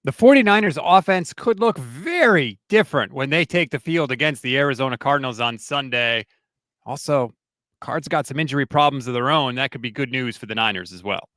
The 49ers offense could look very different when they take the field against the Arizona Cardinals on Sunday. Also, Cards got some injury problems of their own. That could be good news for the Niners as well.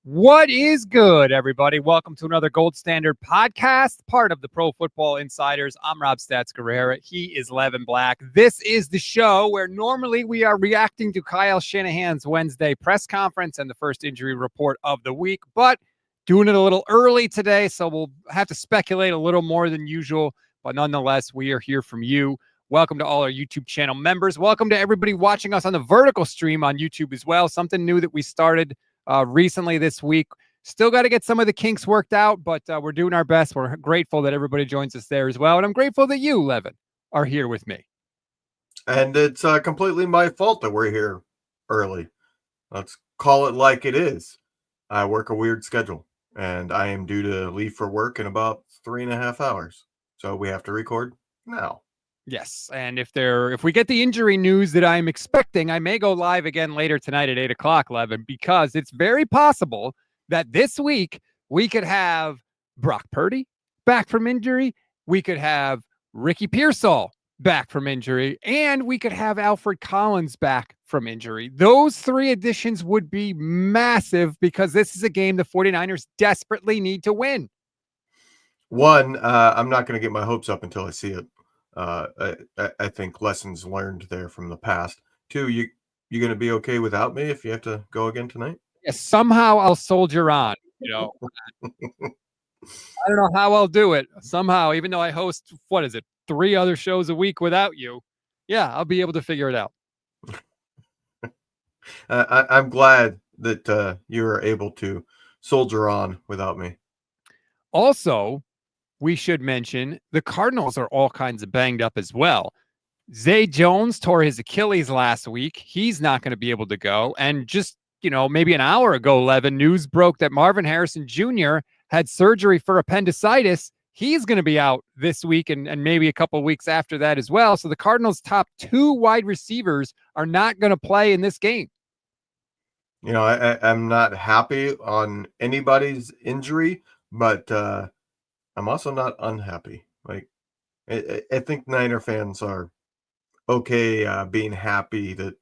What is good, everybody? Welcome to another Gold Standard podcast, part of the Pro Football Insiders. I'm Rob Stats Guerrera. He is Levin Black. This is the show where normally we are reacting to Kyle Shanahan's Wednesday press conference and the first injury report of the week, but doing it a little early today, so we'll have to speculate a little more than usual, but nonetheless, we are here from you. Welcome to all our YouTube channel members. Welcome to everybody watching us on the vertical stream on YouTube as well. Something new that we started recently this week. Still got to get some of the kinks worked out, but we're doing our best. We're grateful that everybody joins us there as well. And I'm grateful that you, Levin, are here with me. And it's completely my fault that we're here early. Let's call it like it is. I work a weird schedule, and I am due to leave for work in about 3.5 hours. So we have to record now. Yes, and if we get the injury news that I'm expecting, I may go live again later tonight at 8 o'clock, Levin, because it's very possible that this week we could have Brock Purdy back from injury, we could have Ricky Pearsall back from injury, and we could have Alfred Collins back from injury. Those three additions would be massive because this is a game the 49ers desperately need to win. One, I'm not going to get my hopes up until I see it. I think lessons learned there from the past. Two, you going to be okay without me if you have to go again tonight? Yes, somehow I'll soldier on. I don't know how I'll do it. Somehow, even though I host 3 other shows a week without you, yeah, I'll be able to figure it out. I'm glad that you are able to soldier on without me. Also, we should mention the Cardinals are all kinds of banged up as well. Zay Jones tore his Achilles last week. He's not going to be able to go. And just, maybe an hour ago, Levin, news broke that Marvin Harrison Jr. had surgery for appendicitis. He's going to be out this week and maybe a couple of weeks after that as well. So the Cardinals' top 2 wide receivers are not going to play in this game. I'm not happy on anybody's injury, but I'm also not unhappy. Like, I think Niner fans are okay being happy that,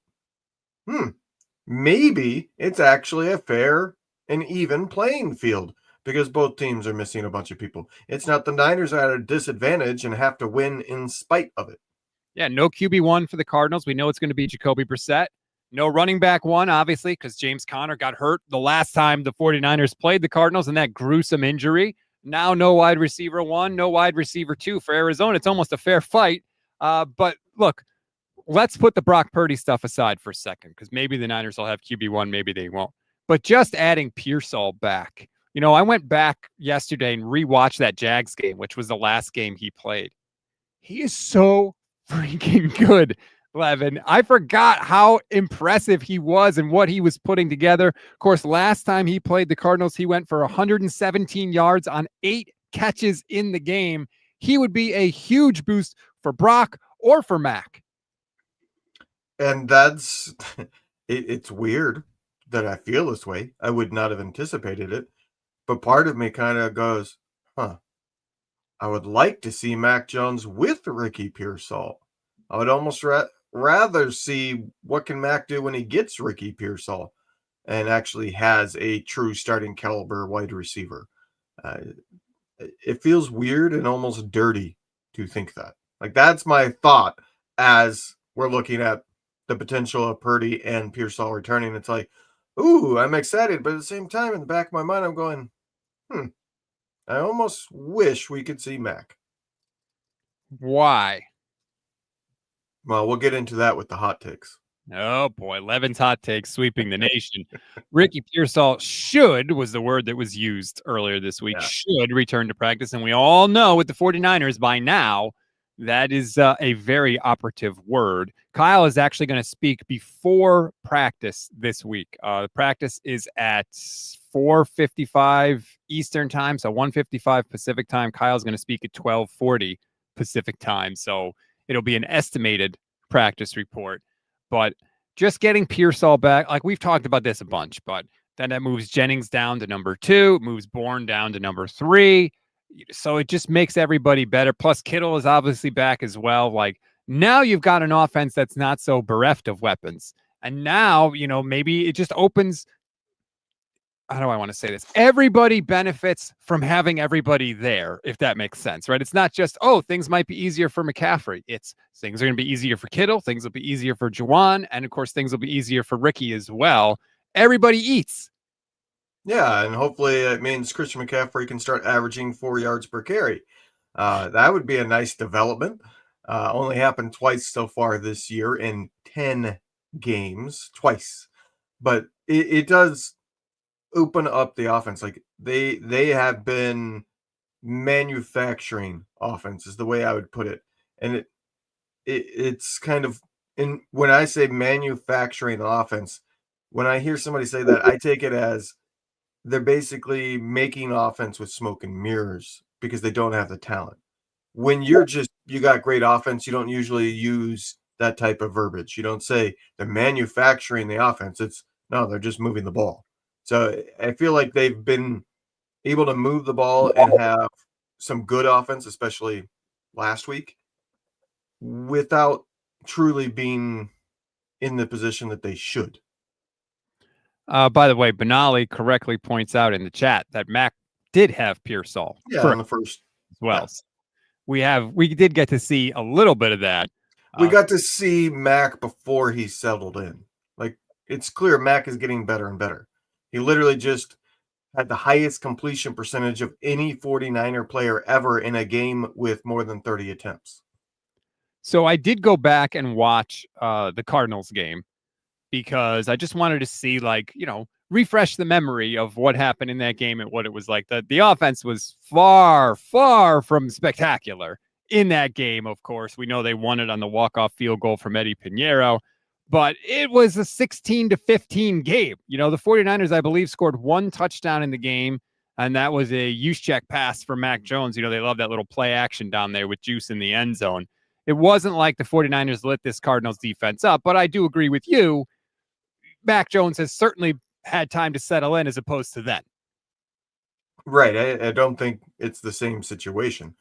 maybe it's actually a fair and even playing field because both teams are missing a bunch of people. It's not the Niners are at a disadvantage and have to win in spite of it. Yeah, no QB1 for the Cardinals. We know it's going to be Jacoby Brissett. No running back 1, obviously, because James Conner got hurt the last time the 49ers played the Cardinals in that gruesome injury. Now no wide receiver 1, no wide receiver 2 for Arizona. It's almost a fair fight. But look, let's put the Brock Purdy stuff aside for a second because maybe the Niners will have QB1, maybe they won't. But just adding Pearsall back, I went back yesterday and rewatched that Jags game, which was the last game he played. He is so freaking good, Levin. I forgot how impressive he was and what he was putting together. Of course, last time he played the Cardinals, he went for 117 yards on 8 catches in the game. He would be a huge boost for Brock or for Mac. And that's it's weird that I feel this way. I would not have anticipated it. But part of me kind of goes, I would like to see Mac Jones with Ricky Pearsall. I would almost rather see what can Mac do when he gets Ricky Pearsall and actually has a true starting caliber wide receiver. It feels weird and almost dirty to think that. Like, that's my thought as we're looking at the potential of Purdy and Pearsall returning. It's like, ooh, I'm excited. But at the same time, in the back of my mind, I'm going, I almost wish we could see Mac. Why? Well, we'll get into that with the hot takes. Oh, boy. Levin's hot takes sweeping the nation. Ricky Pearsall was the word that was used earlier this week, should return to practice. And we all know with the 49ers by now, that is a very operative word. Kyle is actually going to speak before practice this week. Practice is at 4:55 Eastern time, so 1:55 Pacific time. Kyle's going to speak at 12:40 Pacific time. So It'll be an estimated practice report. But just getting Pearsall back, like we've talked about this a bunch, but then that moves Jennings down to number 2, moves Bourne down to number 3. So it just makes everybody better. Plus, Kittle is obviously back as well. Like now you've got an offense that's not so bereft of weapons. And now, maybe it just opens. How do I want to say this? Everybody benefits from having everybody there, if that makes sense, right? It's not just, things might be easier for McCaffrey. It's things are going to be easier for Kittle. Things will be easier for Juwan. And of course, things will be easier for Ricky as well. Everybody eats. Yeah, and hopefully it means Christian McCaffrey can start averaging 4 yards per carry. That would be a nice development. Only happened twice so far this year in 10 games, twice. But it does open up the offense. Like they have been manufacturing offense is the way I would put it. And it's kind of when I say manufacturing offense, when I hear somebody say that, I take it as they're basically making offense with smoke and mirrors because they don't have the talent. When you got great offense, you don't usually use that type of verbiage. You don't say they're manufacturing the offense. No, they're just moving the ball. So I feel like they've been able to move the ball and have some good offense, especially last week, without truly being in the position that they should. By the way, Benali correctly points out in the chat that Mac did have Pearsall. On the first as well. Yeah. We did get to see a little bit of that. We got to see Mac before he settled in. Like it's clear Mac is getting better and better. He literally just had the highest completion percentage of any 49er player ever in a game with more than 30 attempts. So I did go back and watch the Cardinals game because I just wanted to see, refresh the memory of what happened in that game and what it was like. The offense was far, far from spectacular in that game, of course. We know they won it on the walk-off field goal from Eddie Pinheiro, but it was a 16-15 game. The 49ers, I believe, scored 1 touchdown in the game, and that was a use-check pass for Mac Jones. They love that little play action down there with juice in the end zone. It wasn't like the 49ers lit this Cardinals defense up, but I do agree with you. Mac Jones has certainly had time to settle in as opposed to then. Right. I don't think it's the same situation.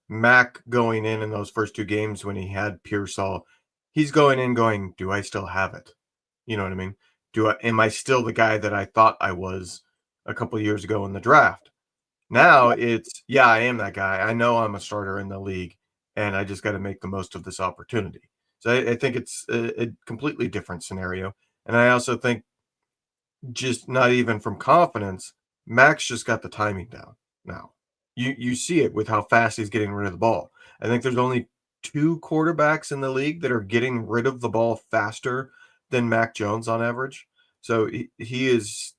Mac going in those first 2 games when he had Pearsall, he's going in going, do I still have it? You know what I mean? Am I still the guy that I thought I was a couple of years ago in the draft? Now it's, I am that guy. I know I'm a starter in the league, and I just got to make the most of this opportunity. So I think it's a completely different scenario. And I also think just not even from confidence, Max just got the timing down now. You see it with how fast he's getting rid of the ball. I think there's only 2 quarterbacks in the league that are getting rid of the ball faster than Mac Jones on average. So he is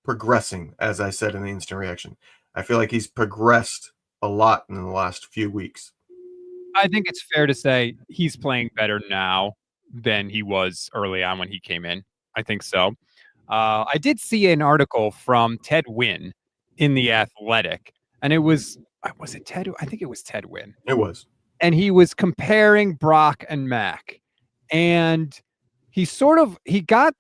progressing, as I said in the instant reaction. I feel like he's progressed a lot in the last few weeks. I think it's fair to say he's playing better now than he was early on when he came in. I think so. I did see an article from Ted Wynn in The Athletic, and it was it Ted? I think it was Ted Wynn. It was. And he was comparing Brock and Mac. And he got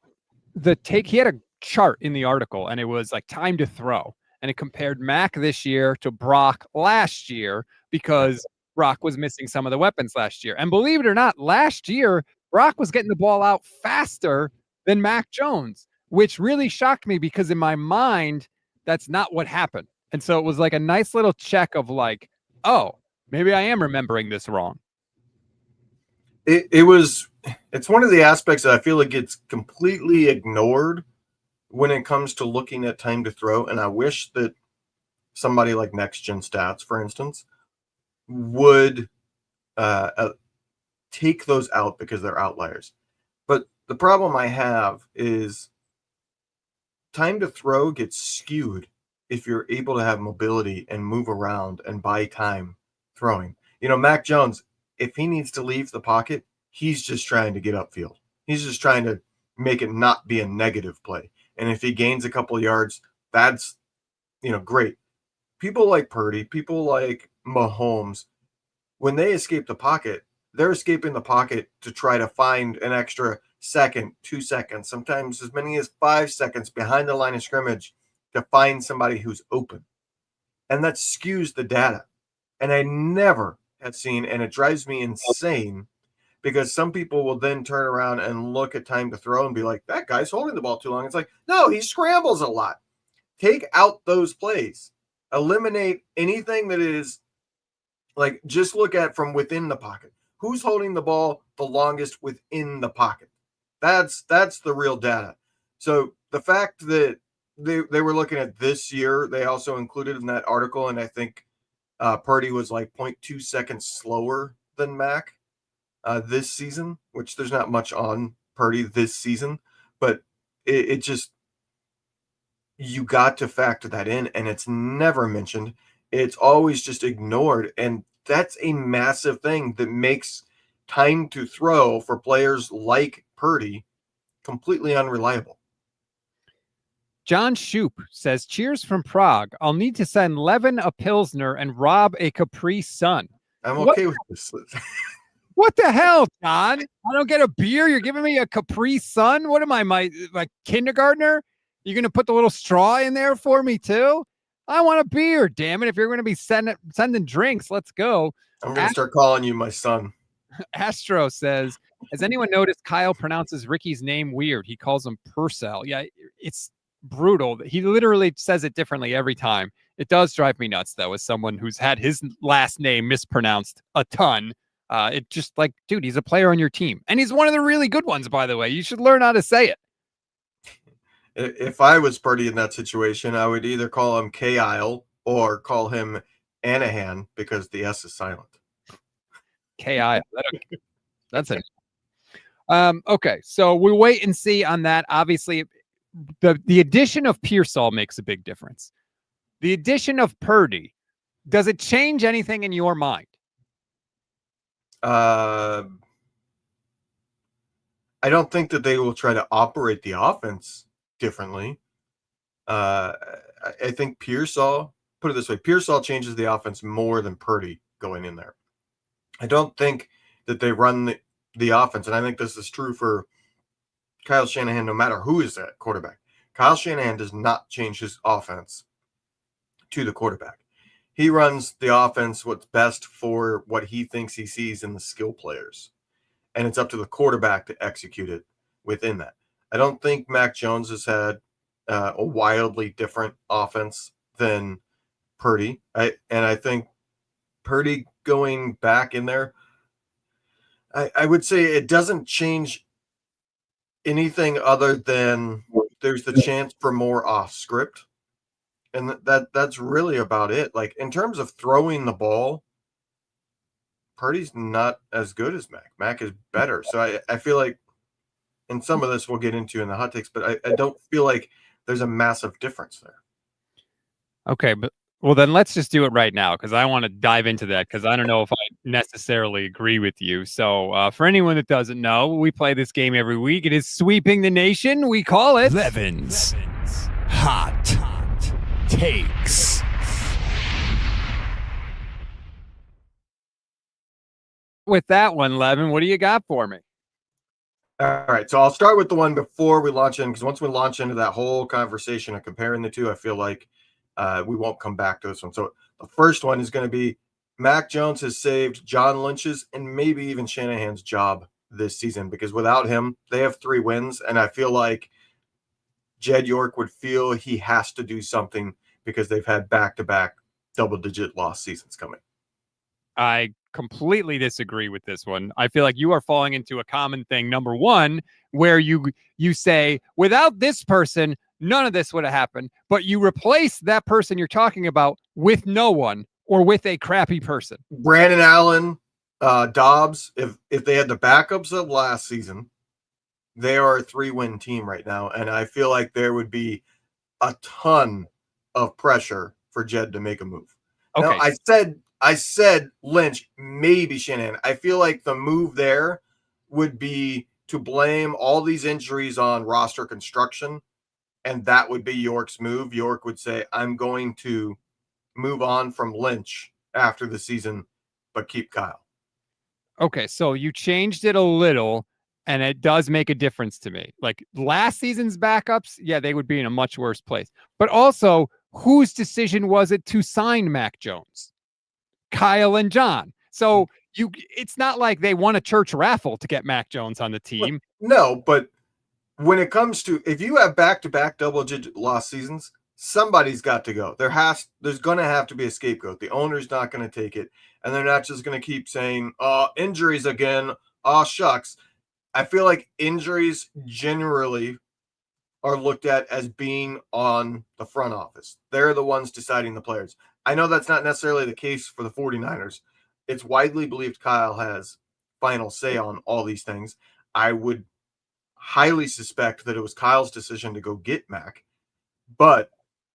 the take. He had a chart in the article, and it was like time to throw. And it compared Mac this year to Brock last year because Brock was missing some of the weapons last year. And believe it or not, last year, Brock was getting the ball out faster than Mac Jones, which really shocked me because in my mind, that's not what happened. And so it was like a nice little check of like, oh, maybe I am remembering this wrong. It's one of the aspects that I feel like gets completely ignored when it comes to looking at time to throw. And I wish that somebody like Next Gen Stats, for instance, would take those out because they're outliers. But the problem I have is time to throw gets skewed if you're able to have mobility and move around and buy time throwing. Mac Jones, if he needs to leave the pocket, he's just trying to get upfield. He's just trying to make it not be a negative play. And if he gains a couple of yards, that's, great. People like Purdy, people like Mahomes, when they escape the pocket, they're escaping the pocket to try to find an extra second, 2 seconds, sometimes as many as 5 seconds behind the line of scrimmage to find somebody who's open. And that skews the data. And I never have seen, and it drives me insane because some people will then turn around and look at time to throw and be like, that guy's holding the ball too long. It's like, no, he scrambles a lot. Take out those plays, eliminate anything that is like, just look at from within the pocket. Who's holding the ball the longest within the pocket? That's the real data. So the fact that they were looking at this year, they also included in that article, and I think Purdy was like 0.2 seconds slower than Mac this season, which there's not much on Purdy this season, but it just, you got to factor that in, and it's never mentioned. It's always just ignored, and that's a massive thing that makes time to throw for players like Purdy completely unreliable. John Shoup says, cheers from Prague. I'll need to send Levin a Pilsner and Rob a Capri Sun. I'm okay with this. What the hell, John? I don't get a beer. You're giving me a Capri Sun? What am I, my kindergartner? You're going to put the little straw in there for me too? I want a beer, damn it. If you're going to be sending drinks, let's go. I'm going to start calling you my son. Astro says, has anyone noticed Kyle pronounces Ricky's name weird? He calls him Purcell. Yeah, it's brutal. He literally says it differently every time. It does drive me nuts, though, as someone who's had his last name mispronounced a ton. It just like, dude, he's a player on your team. And he's one of the really good ones, by the way. You should learn how to say it. If I was Purdy in that situation, I would either call him K-Isle or call him Anahan because the S is silent. K-I. That's it. Okay, so we'll wait and see on that. Obviously, the addition of Pearsall makes a big difference. The addition of Purdy, does it change anything in your mind? I don't think that they will try to operate the offense differently. I think Pearsall, put it this way, Pearsall changes the offense more than Purdy going in there. I don't think that they run the offense, and I think this is true for Kyle Shanahan no matter who is at quarterback. Kyle Shanahan does not change his offense to the quarterback. He runs the offense what's best for what he thinks he sees in the skill players. And it's up to the quarterback to execute it within that. I don't think Mac Jones has had a wildly different offense than Purdy. I think Purdy going back in there, I would say it doesn't change anything other than there's the chance for more off script. And that's really about it. Like, in terms of throwing the ball, Purdy's not as good as Mac. Mac is better. So I feel like, and some of this we'll get into in the hot takes, but I don't feel like there's a massive difference there. Okay, but well, then let's just do it right now because I want to dive into that because I don't know if I necessarily agree with you. So for anyone that doesn't know, we play this game every week. It is Sweeping the Nation. We call it Levin's Hot Takes. With that one, Levin, what do you got for me? All right, so I'll start with the one before we launch in, because once we launch into that whole conversation of comparing the two, I feel like we won't come back to this one. So the first one is going to be Mac Jones has saved John Lynch's and maybe even Shanahan's job this season, because without him, they have 3 wins, and I feel like Jed York would feel he has to do something because they've had back-to-back double-digit loss seasons coming. I completely disagree with this one. I feel like you are falling into a common thing. Number one, where you say, without this person, none of this would have happened, but you replace that person you're talking about with no one or with a crappy person. Brandon Allen, Dobbs, if they had the backups of last season, they are a 3-win team right now, and I feel like there would be a ton of pressure for Jed to make a move. Okay. Now, I said Lynch, maybe Shanahan. I feel like the move there would be to blame all these injuries on roster construction, and that would be York's move. York would say, I'm going to move on from Lynch after the season, but keep Kyle. Okay, so you changed it a little, and it does make a difference to me. Like last season's backups, yeah, they would be in a much worse place. But also, whose decision was it to sign Mac Jones? Kyle and John. So it's not like they won a church raffle to get Mac Jones on the team. No, but when it comes to, if you have back-to-back double-digit loss seasons, somebody's got to go. There's going to have to be a scapegoat. The owner's not going to take it, and they're not just going to keep saying, injuries again, shucks. I feel like injuries generally are looked at as being on the front office. They're the ones deciding the players. I know that's not necessarily the case for the 49ers. It's widely believed Kyle has final say on all these things. I would highly suspect that it was Kyle's decision to go get Mac, but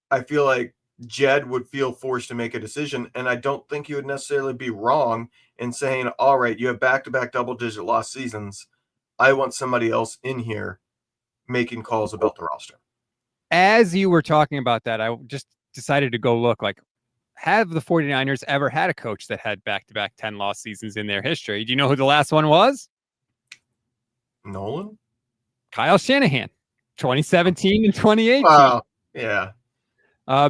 I feel like Jed would feel forced to make a decision, and I don't think he would necessarily be wrong in saying, all right, you have back-to-back double-digit loss seasons. I want somebody else in here making calls about the roster. As you were talking about that, I just decided to go look, like, have the 49ers ever had a coach that had back-to-back 10-loss seasons in their history? Do you know who the last one was? Nolan? Kyle Shanahan, 2017 and 2018. Wow. Yeah.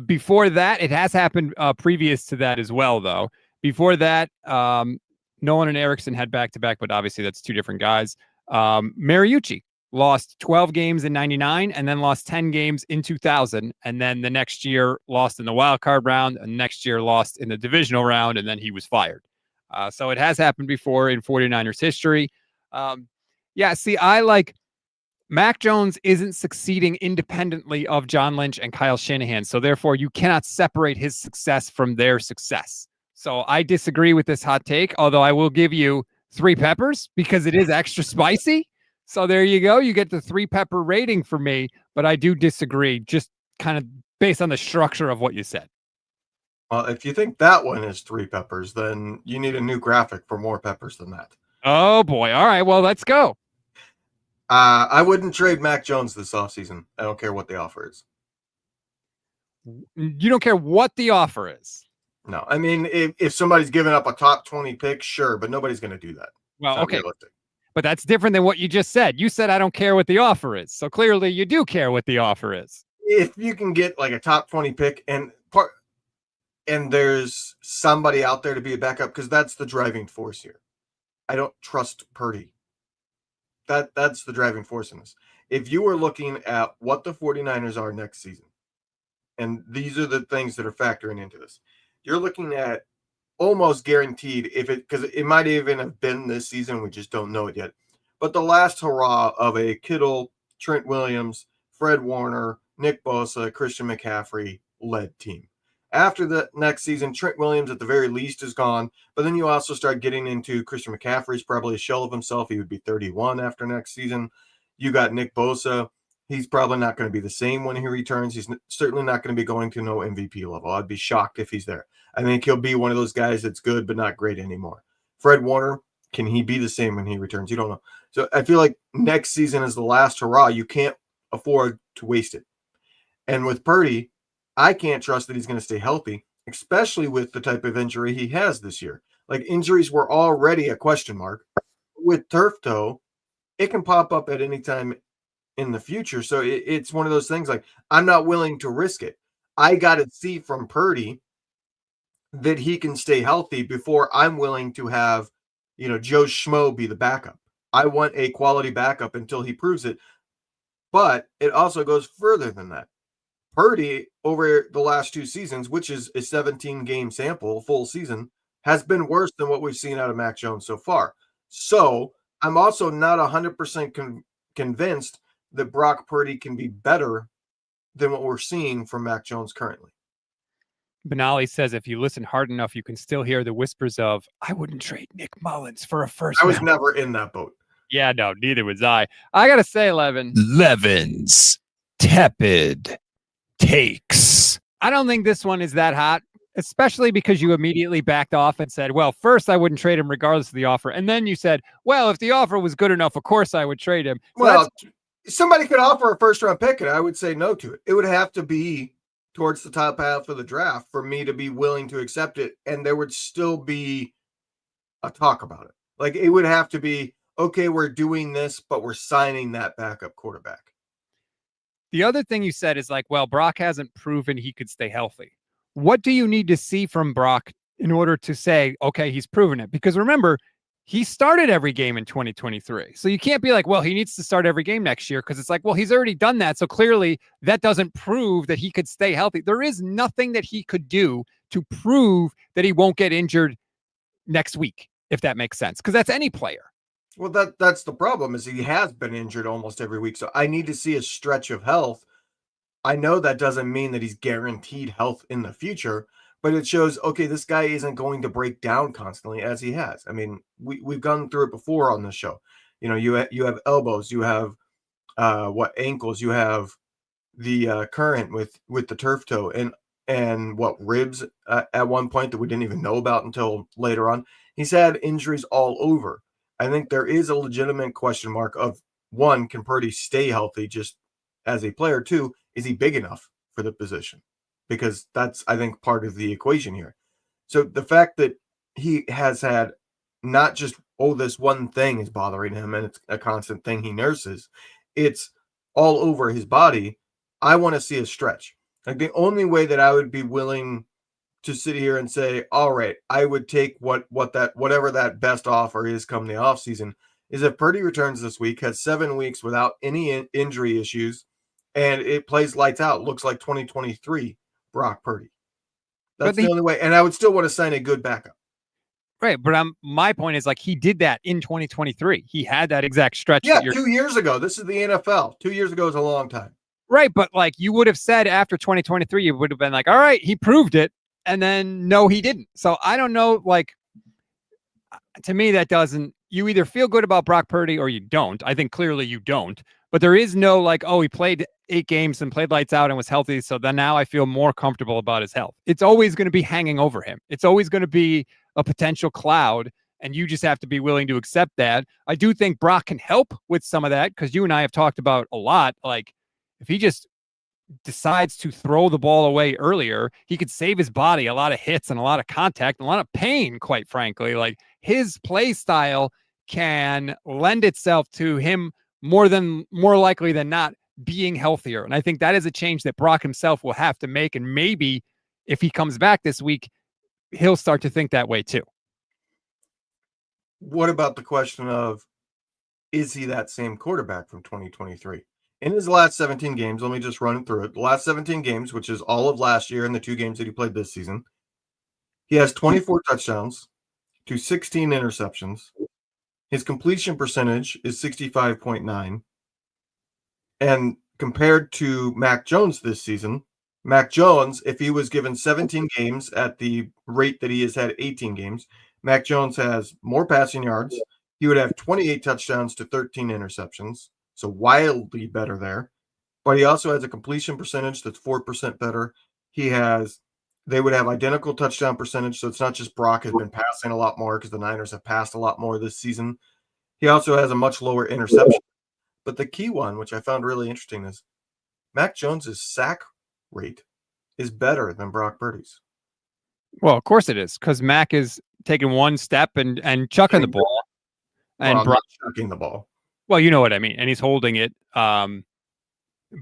Before that, it has happened previous to that as well, though. Before that, Nolan and Erickson had back-to-back, but obviously that's two different guys. Mariucci lost 12 games in 99 and then lost 10 games in 2000. And then the next year lost in the wild card round, and next year lost in the divisional round, and then he was fired. So it has happened before in 49ers history. I like Mac Jones isn't succeeding independently of John Lynch and Kyle Shanahan. So therefore you cannot separate his success from their success. So I disagree with this hot take, although I will give you 3 peppers because it is extra spicy. So there you go. You get the 3 pepper rating for me, but I do disagree just kind of based on the structure of what you said. Well, if you think that one is 3 peppers, then you need a new graphic for more peppers than that. Oh boy. All right. Well, let's go. I wouldn't trade Mac Jones this offseason. I don't care what the offer is. You don't care what the offer is? No. I mean, if somebody's giving up a top 20 pick, sure, but nobody's going to do that. Well, okay. But that's different than what you just said. You said, I don't care what the offer is. So clearly you do care what the offer is. If you can get like a top 20 pick and there's somebody out there to be a backup, because that's the driving force here. I don't trust Purdy. That's the driving force in this. If you were looking at what the 49ers are next season, and these are the things that are factoring into this, you're looking at almost guaranteed, because it might even have been this season, we just don't know it yet, but the last hurrah of a Kittle, Trent Williams, Fred Warner, Nick Bosa, Christian McCaffrey led team. After the next season, Trent Williams at the very least is gone, but then you also start getting into Christian McCaffrey's probably a shell of himself. He would be 31 after next season. You got Nick Bosa. He's probably not going to be the same when he returns. He's certainly not going to be going to no MVP level. I'd be shocked if he's there. I think he'll be one of those guys that's good but not great anymore. Fred Warner, can he be the same when he returns? You don't know. So I feel like next season is the last hurrah. You can't afford to waste it. And with Purdy, I can't trust that he's going to stay healthy, especially with the type of injury he has this year. Like, injuries were already a question mark. With turf toe, it can pop up at any time in the future. So it's one of those things, like, I'm not willing to risk it. I got to see from Purdy that he can stay healthy before I'm willing to have, Joe Schmo be the backup. I want a quality backup until he proves it. But it also goes further than that. Purdy, over the last 2 seasons, which is a 17-game sample, full season, has been worse than what we've seen out of Mac Jones so far. So I'm also not 100% convinced that Brock Purdy can be better than what we're seeing from Mac Jones currently. Benali says if you listen hard enough, you can still hear the whispers of, I wouldn't trade Nick Mullins for a first I was round. never in that boat. Yeah, no, neither was I. I got to say, Levin's tepid takes. I don't think this one is that hot, especially because you immediately backed off and said, well, first I wouldn't trade him regardless of the offer. And then you said, well, if the offer was good enough, of course I would trade him. So well, somebody could offer a first-round pick, and I would say no to it. It would have to be towards the top half of the draft for me to be willing to accept it, and there would still be a talk about it. Like it would have to be, okay, we're doing this, but we're signing that backup quarterback. The other thing you said is like, well, Brock hasn't proven he could stay healthy. What do you need to see from Brock in order to say, okay, he's proven it? Because remember, he started every game in 2023. So you can't be like, well, he needs to start every game next year because it's like, well, he's already done that. So clearly that doesn't prove that he could stay healthy. There is nothing that he could do to prove that he won't get injured next week, if that makes sense, because that's any player. Well, that's the problem is he has been injured almost every week. So I need to see a stretch of health. I know that doesn't mean that he's guaranteed health in the future, but it shows, okay, this guy isn't going to break down constantly as he has. I mean, we've gone through it before on this show. You know, you have elbows, you have ankles, you have the current with the turf toe and what ribs at one point that we didn't even know about until later on. He's had injuries all over. I think there is a legitimate question mark of one, can Purdy stay healthy just as a player? Two, is he big enough for the position? Because that's, I think, part of the equation here. So the fact that he has had not just, oh, this one thing is bothering him and it's a constant thing he nurses, it's all over his body. I want to see a stretch. Like the only way that I would be willing to sit here and say, all right, I would take whatever that best offer is come the offseason, is if Purdy returns this week, has 7 weeks without any injury issues, and it plays lights out, looks like 2023 Brock Purdy. That's the only way. And I would still want to sign a good backup. Right. But my point is like he did that in 2023. He had that exact stretch. Yeah, 2 years ago. This is the NFL. 2 years ago is a long time. Right. But like you would have said after 2023, you would have been like, all right, he proved it. And then no, he didn't. So I don't know. Like to me, that doesn't, you either feel good about Brock Purdy or you don't. I think clearly you don't. But there is no like, oh, he played 8 games and played lights out and was healthy. So then now I feel more comfortable about his health. It's always going to be hanging over him. It's always going to be a potential cloud. And you just have to be willing to accept that. I do think Brock can help with some of that because you and I have talked about a lot. Like if he just decides to throw the ball away earlier, he could save his body a lot of hits and a lot of contact and a lot of pain, quite frankly. Like his play style can lend itself to him more likely than not being healthier. And I think that is a change that Brock himself will have to make. And maybe if he comes back this week, he'll start to think that way too. What about the question of, is he that same quarterback from 2023? In his last 17 games, let me just run through it. The last 17 games, which is all of last year and the 2 games that he played this season, he has 24 touchdowns to 16 interceptions. His completion percentage is 65.9. And compared to Mac Jones this season, Mac Jones, if he was given 17 games at the rate that he has had 18 games, Mac Jones has more passing yards. He would have 28 touchdowns to 13 interceptions. So wildly better there. But he also has a completion percentage that's 4% better. They would have identical touchdown percentage. So it's not just Brock has been passing a lot more because the Niners have passed a lot more this season. He also has a much lower interception. But the key one, which I found really interesting, is Mac Jones's sack rate is better than Brock Purdy's. Well, of course it is, because Mac is taking one step and chucking the ball. And Brock chucking the ball. Well, you know what I mean. And he's holding it.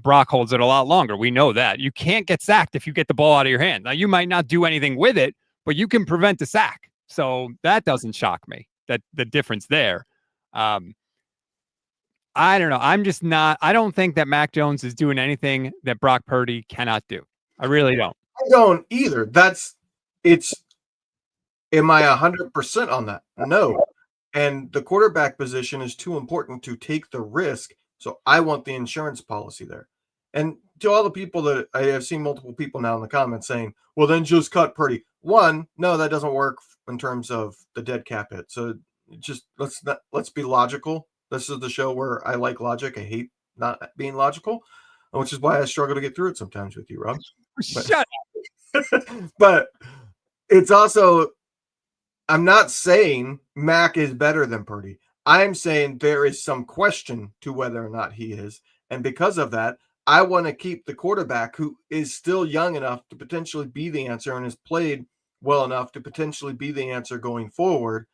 Brock holds it a lot longer. We know that. You can't get sacked if you get the ball out of your hand. Now, you might not do anything with it, but you can prevent the sack. So that doesn't shock me, that the difference there. I don't know. I don't think that Mac Jones is doing anything that Brock Purdy cannot do. I really don't. I don't either. Am I 100% on that? No. And the quarterback position is too important to take the risk. So I want the insurance policy there. And to all the people that I have seen multiple people now in the comments saying, well, then just cut Purdy. One, no, that doesn't work in terms of the dead cap hit. So just let's be logical. This is the show where I like logic. I hate not being logical, which is why I struggle to get through it sometimes with you, Rob. Shut up. But it's also, I'm not saying Mac is better than Purdy. I'm saying there is some question to whether or not he is. And because of that, I want to keep the quarterback who is still young enough to potentially be the answer and has played well enough to potentially be the answer going forward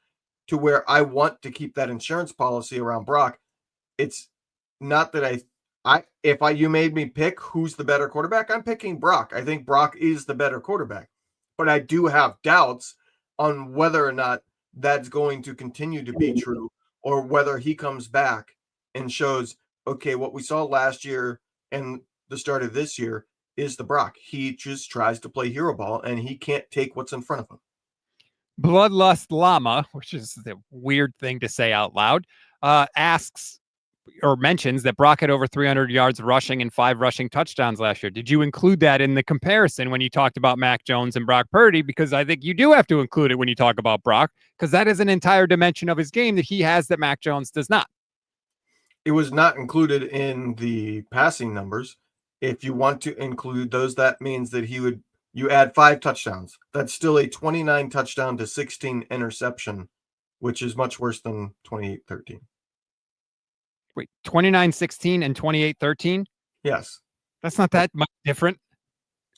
to where I want to keep that insurance policy around Brock. It's not that you made me pick who's the better quarterback, I'm picking Brock. I think Brock is the better quarterback, but I do have doubts on whether or not that's going to continue to be true, or whether he comes back and shows, okay, what we saw last year and the start of this year is the Brock. He just tries to play hero ball and he can't take what's in front of him. Bloodlust Llama, which is the weird thing to say out loud, asks or mentions that Brock had over 300 yards rushing and 5 rushing touchdowns last year. Did you include that in the comparison when you talked about Mac Jones and Brock Purdy? Because I think you do have to include it when you talk about Brock, because that is an entire dimension of his game that he has that Mac Jones does not. It was not included in the passing numbers. If you want to include those, that means that you add 5 touchdowns. That's still a 29 touchdown to 16 interception, which is much worse than 28-13. Wait, 29-16 and 28-13? Yes. That's not that much different.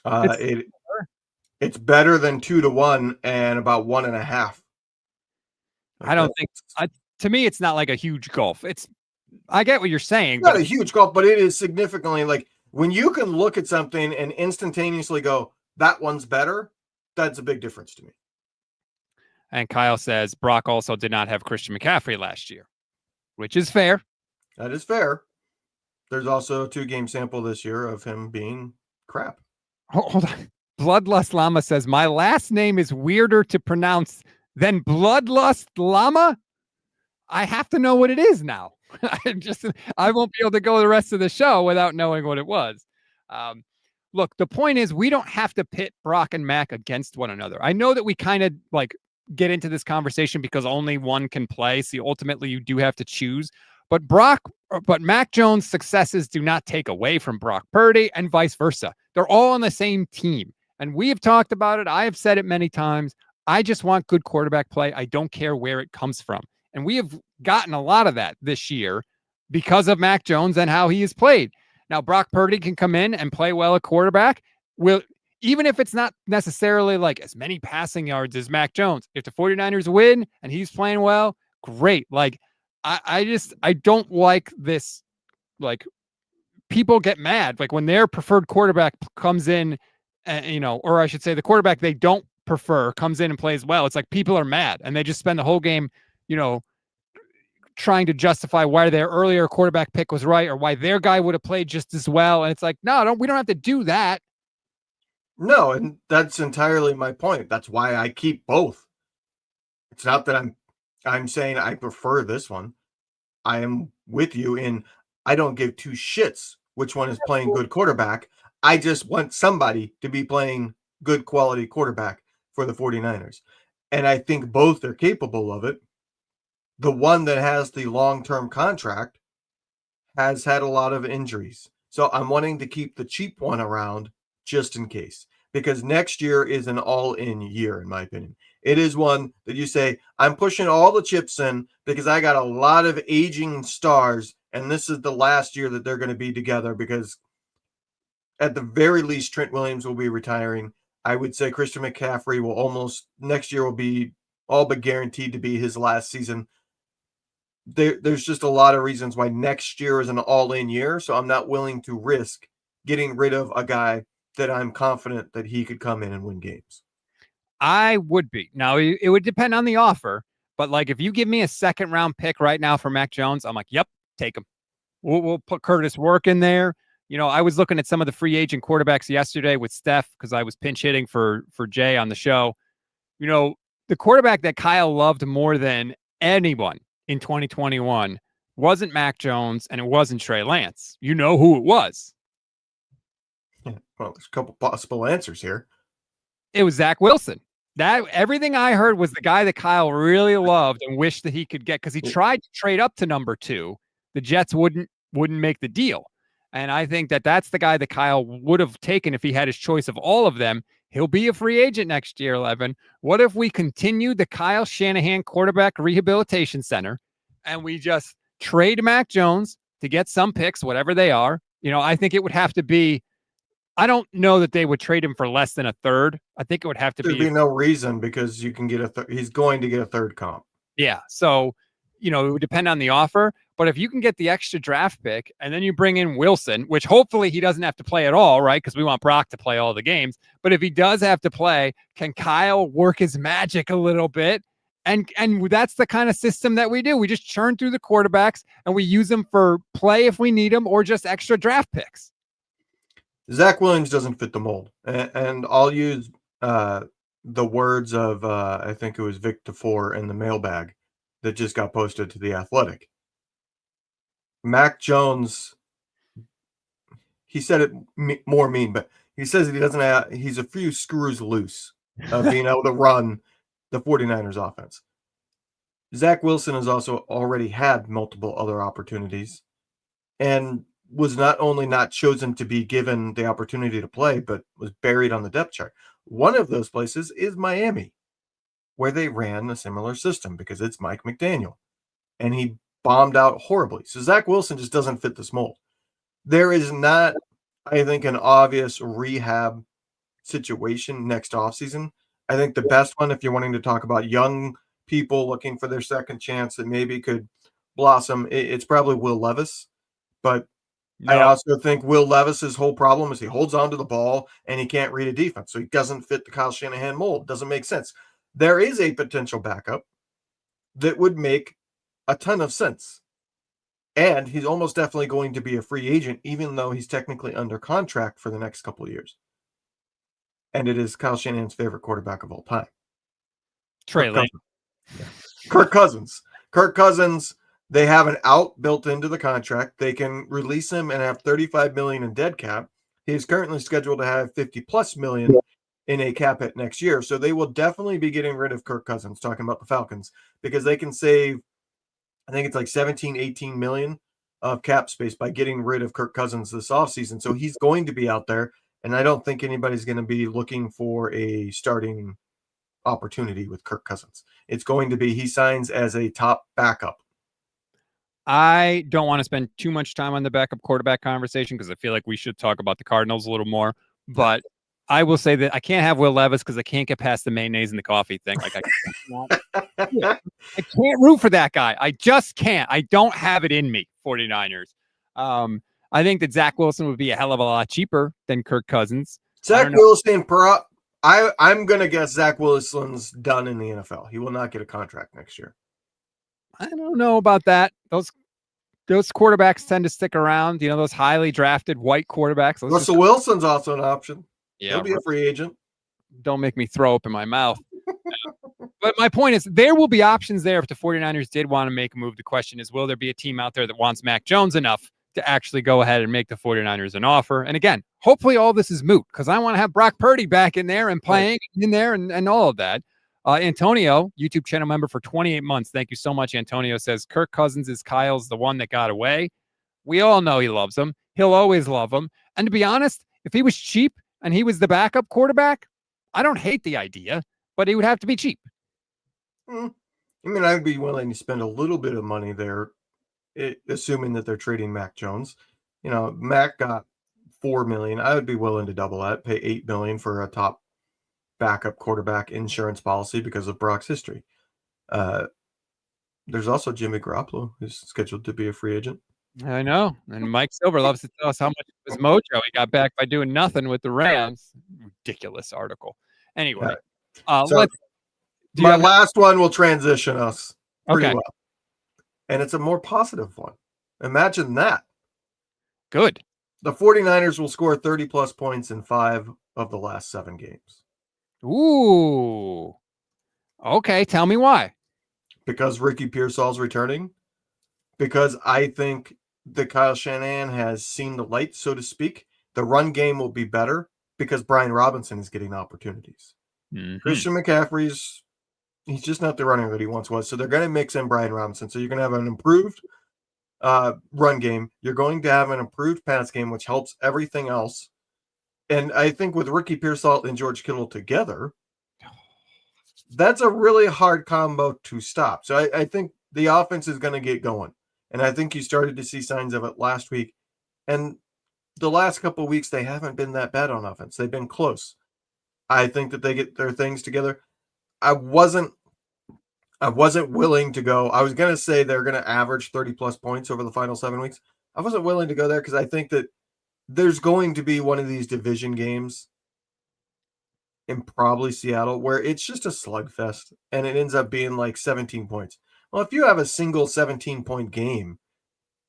It's better than 2-1 and about 1.5. I don't think to me, it's not like a huge gulf. I get what you're saying. Not a huge gulf, but it is significantly, like, when you can look at something and instantaneously go, that one's better, that's a big difference to me. And Kyle says Brock also did not have Christian McCaffrey last year, which is fair. That is fair. There's also a 2-game sample this year of him being crap. Hold on. Bloodlust Llama says, my last name is weirder to pronounce than Bloodlust Llama. I have to know what it is now. I won't be able to go the rest of the show without knowing what it was. Look, the point is we don't have to pit Brock and Mac against one another. I know that we kind of like get into this conversation because only one can play. So ultimately you do have to choose. But Mac Jones' successes do not take away from Brock Purdy and vice versa. They're all on the same team. And we have talked about it. I have said it many times. I just want good quarterback play. I don't care where it comes from. And we have gotten a lot of that this year because of Mac Jones and how he has played. Now, Brock Purdy can come in and play well at quarterback. Even if it's not necessarily like as many passing yards as Mac Jones, if the 49ers win and he's playing well, great. Like, I don't like this, like, people get mad like when their preferred quarterback comes in, or I should say the quarterback they don't prefer comes in and plays well. It's like people are mad and they just spend the whole game, trying to justify why their earlier quarterback pick was right or why their guy would have played just as well. And it's like, no, we don't have to do that. No, and that's entirely my point. That's why I keep both. It's not that I'm saying I prefer this one. I am with you in I don't give 2 shits which one is playing good quarterback. I just want somebody to be playing good quality quarterback for the 49ers. And I think both are capable of it. The one that has the long-term contract has had a lot of injuries. So I'm wanting to keep the cheap one around just in case. Because next year is an all-in year, in my opinion. It is one that you say, I'm pushing all the chips in because I got a lot of aging stars, and this is the last year that they're going to be together because at the very least, Trent Williams will be retiring. I would say Christian McCaffrey next year will be all but guaranteed to be his last season. There's just a lot of reasons why next year is an all-in year, so I'm not willing to risk getting rid of a guy that I'm confident that he could come in and win games. I would be. Now, it would depend on the offer, but like if you give me a 2nd-round pick right now for Mac Jones, I'm like, yep, take him. We'll put Curtis Work in there. I was looking at some of the free agent quarterbacks yesterday with Steph because I was pinch hitting for Jay on the show. The quarterback that Kyle loved more than anyone in 2021 wasn't Mac Jones and it wasn't Trey Lance. You know who it was. Well, there's a couple possible answers here. It was Zach Wilson. That everything I heard was the guy that Kyle really loved and wished that he could get because he tried to trade up to number 2. The Jets wouldn't make the deal. And I think that's the guy that Kyle would have taken if he had his choice of all of them. He'll be a free agent next year, 11. What if we continue the Kyle Shanahan Quarterback Rehabilitation Center and we just trade Mac Jones to get some picks, whatever they are? I think it would have to be, I don't know that they would trade him for less than a 3rd. I think it would have to There'd be no reason because you can get he's going to get a 3rd comp. Yeah. So, it would depend on the offer. But if you can get the extra draft pick and then you bring in Wilson, which hopefully he doesn't have to play at all, right? Because we want Brock to play all the games. But if he does have to play, can Kyle work his magic a little bit? And that's the kind of system that we do. We just churn through the quarterbacks and we use them for play if we need them or just extra draft picks. Zach Williams doesn't fit the mold. And I'll use the words of, I think it was Vic DeFore in the mailbag that just got posted to The Athletic. Mac Jones, he said it more mean, but he says that he doesn't have, he's a few screws loose of being able to run the 49ers offense. Zach Wilson has also already had multiple other opportunities and was not only not chosen to be given the opportunity to play, but was buried on the depth chart. One of those places is Miami, where they ran a similar system because it's Mike McDaniel, and he bombed out horribly. So Zach Wilson just doesn't fit this mold. There is not, I think, an obvious rehab situation next offseason. I think the best one, if you're wanting to talk about young people looking for their second chance that maybe could blossom, it's probably Will Levis. But I also think Will Levis's whole problem is he holds on to the ball and he can't read a defense. So he doesn't fit the Kyle Shanahan mold. Doesn't make sense. There is a potential backup that would make a ton of sense. And he's almost definitely going to be a free agent, even though he's technically under contract for the next couple of years. And it is Kyle Shanahan's favorite quarterback of all time. Trey Lance. Kirk Cousins. Kirk Cousins, they have an out built into the contract. They can release him and have $35 million in dead cap. He is currently scheduled to have $50+ million in a cap hit next year. So they will definitely be getting rid of Kirk Cousins, talking about the Falcons, because they can save, I think it's like 17, 18 million of cap space by getting rid of Kirk Cousins this offseason. So he's going to be out there. And I don't think anybody's going to be looking for a starting opportunity with Kirk Cousins. It's going to be he signs as a top backup. I don't want to spend too much time on the backup quarterback conversation because I feel like we should talk about the Cardinals a little more. But I will say that I can't have Will Levis because I can't get past the mayonnaise and the coffee thing. Like I can't root for that guy. I just can't. I don't have it in me, 49ers. I think that Zach Wilson would be a hell of a lot cheaper than Kirk Cousins. Zach Wilson, I'm going to guess Zach Wilson's done in the NFL. He will not get a contract next year. I don't know about that. Those quarterbacks tend to stick around. Those highly drafted white quarterbacks. Russell Wilson's also an option. Yeah, he'll be a free agent. Don't make me throw up in my mouth. But my point is, there will be options there if the 49ers did want to make a move. The question is, will there be a team out there that wants Mac Jones enough to actually go ahead and make the 49ers an offer? And again, hopefully all this is moot because I want to have Brock Purdy back in there and playing in there and all of that. Antonio, YouTube channel member for 28 months. Thank you so much, Antonio, says Kirk Cousins is Kyle's the one that got away. We all know he loves him. He'll always love him. And to be honest, if he was cheap and he was the backup quarterback, I don't hate the idea, but he would have to be cheap. I mean, I'd be willing to spend a little bit of money there, assuming that they're trading Mac Jones. Mac got $4 million. I would be willing to double that, pay $8 million for a top backup quarterback insurance policy because of Brock's history. There's also Jimmy Garoppolo, who's scheduled to be a free agent. I know. And Mike Silver loves to tell us how much of his mojo he got back by doing nothing with the Rams. Ridiculous article. Anyway, my last one will transition us pretty well. And it's a more positive one. Imagine that. Good. The 49ers will score 30+ points in 5 of the last 7 games. Ooh. Okay, tell me why. Because Ricky Pearsall's returning. Because I think that Kyle Shanahan has seen the light, so to speak. The run game will be better because Brian Robinson is getting opportunities. Mm-hmm. Christian McCaffrey's, he's just not the runner that he once was. So they're going to mix in Brian Robinson. So you're going to have an improved run game. You're going to have an improved pass game, which helps everything else. And I think with Ricky Pearsall and George Kittle together, that's a really hard combo to stop. So I think the offense is going to get going. And I think you started to see signs of it last week. And the last couple of weeks, they haven't been that bad on offense. They've been close. I think that they get their things together. I wasn't I wasn't willing to go. I was going to say they're going to average 30-plus points over the final 7 weeks. I wasn't willing to go there because I think that there's going to be one of these division games in probably Seattle where it's just a slugfest and it ends up being like 17 points. Well, if you have a single 17-point game,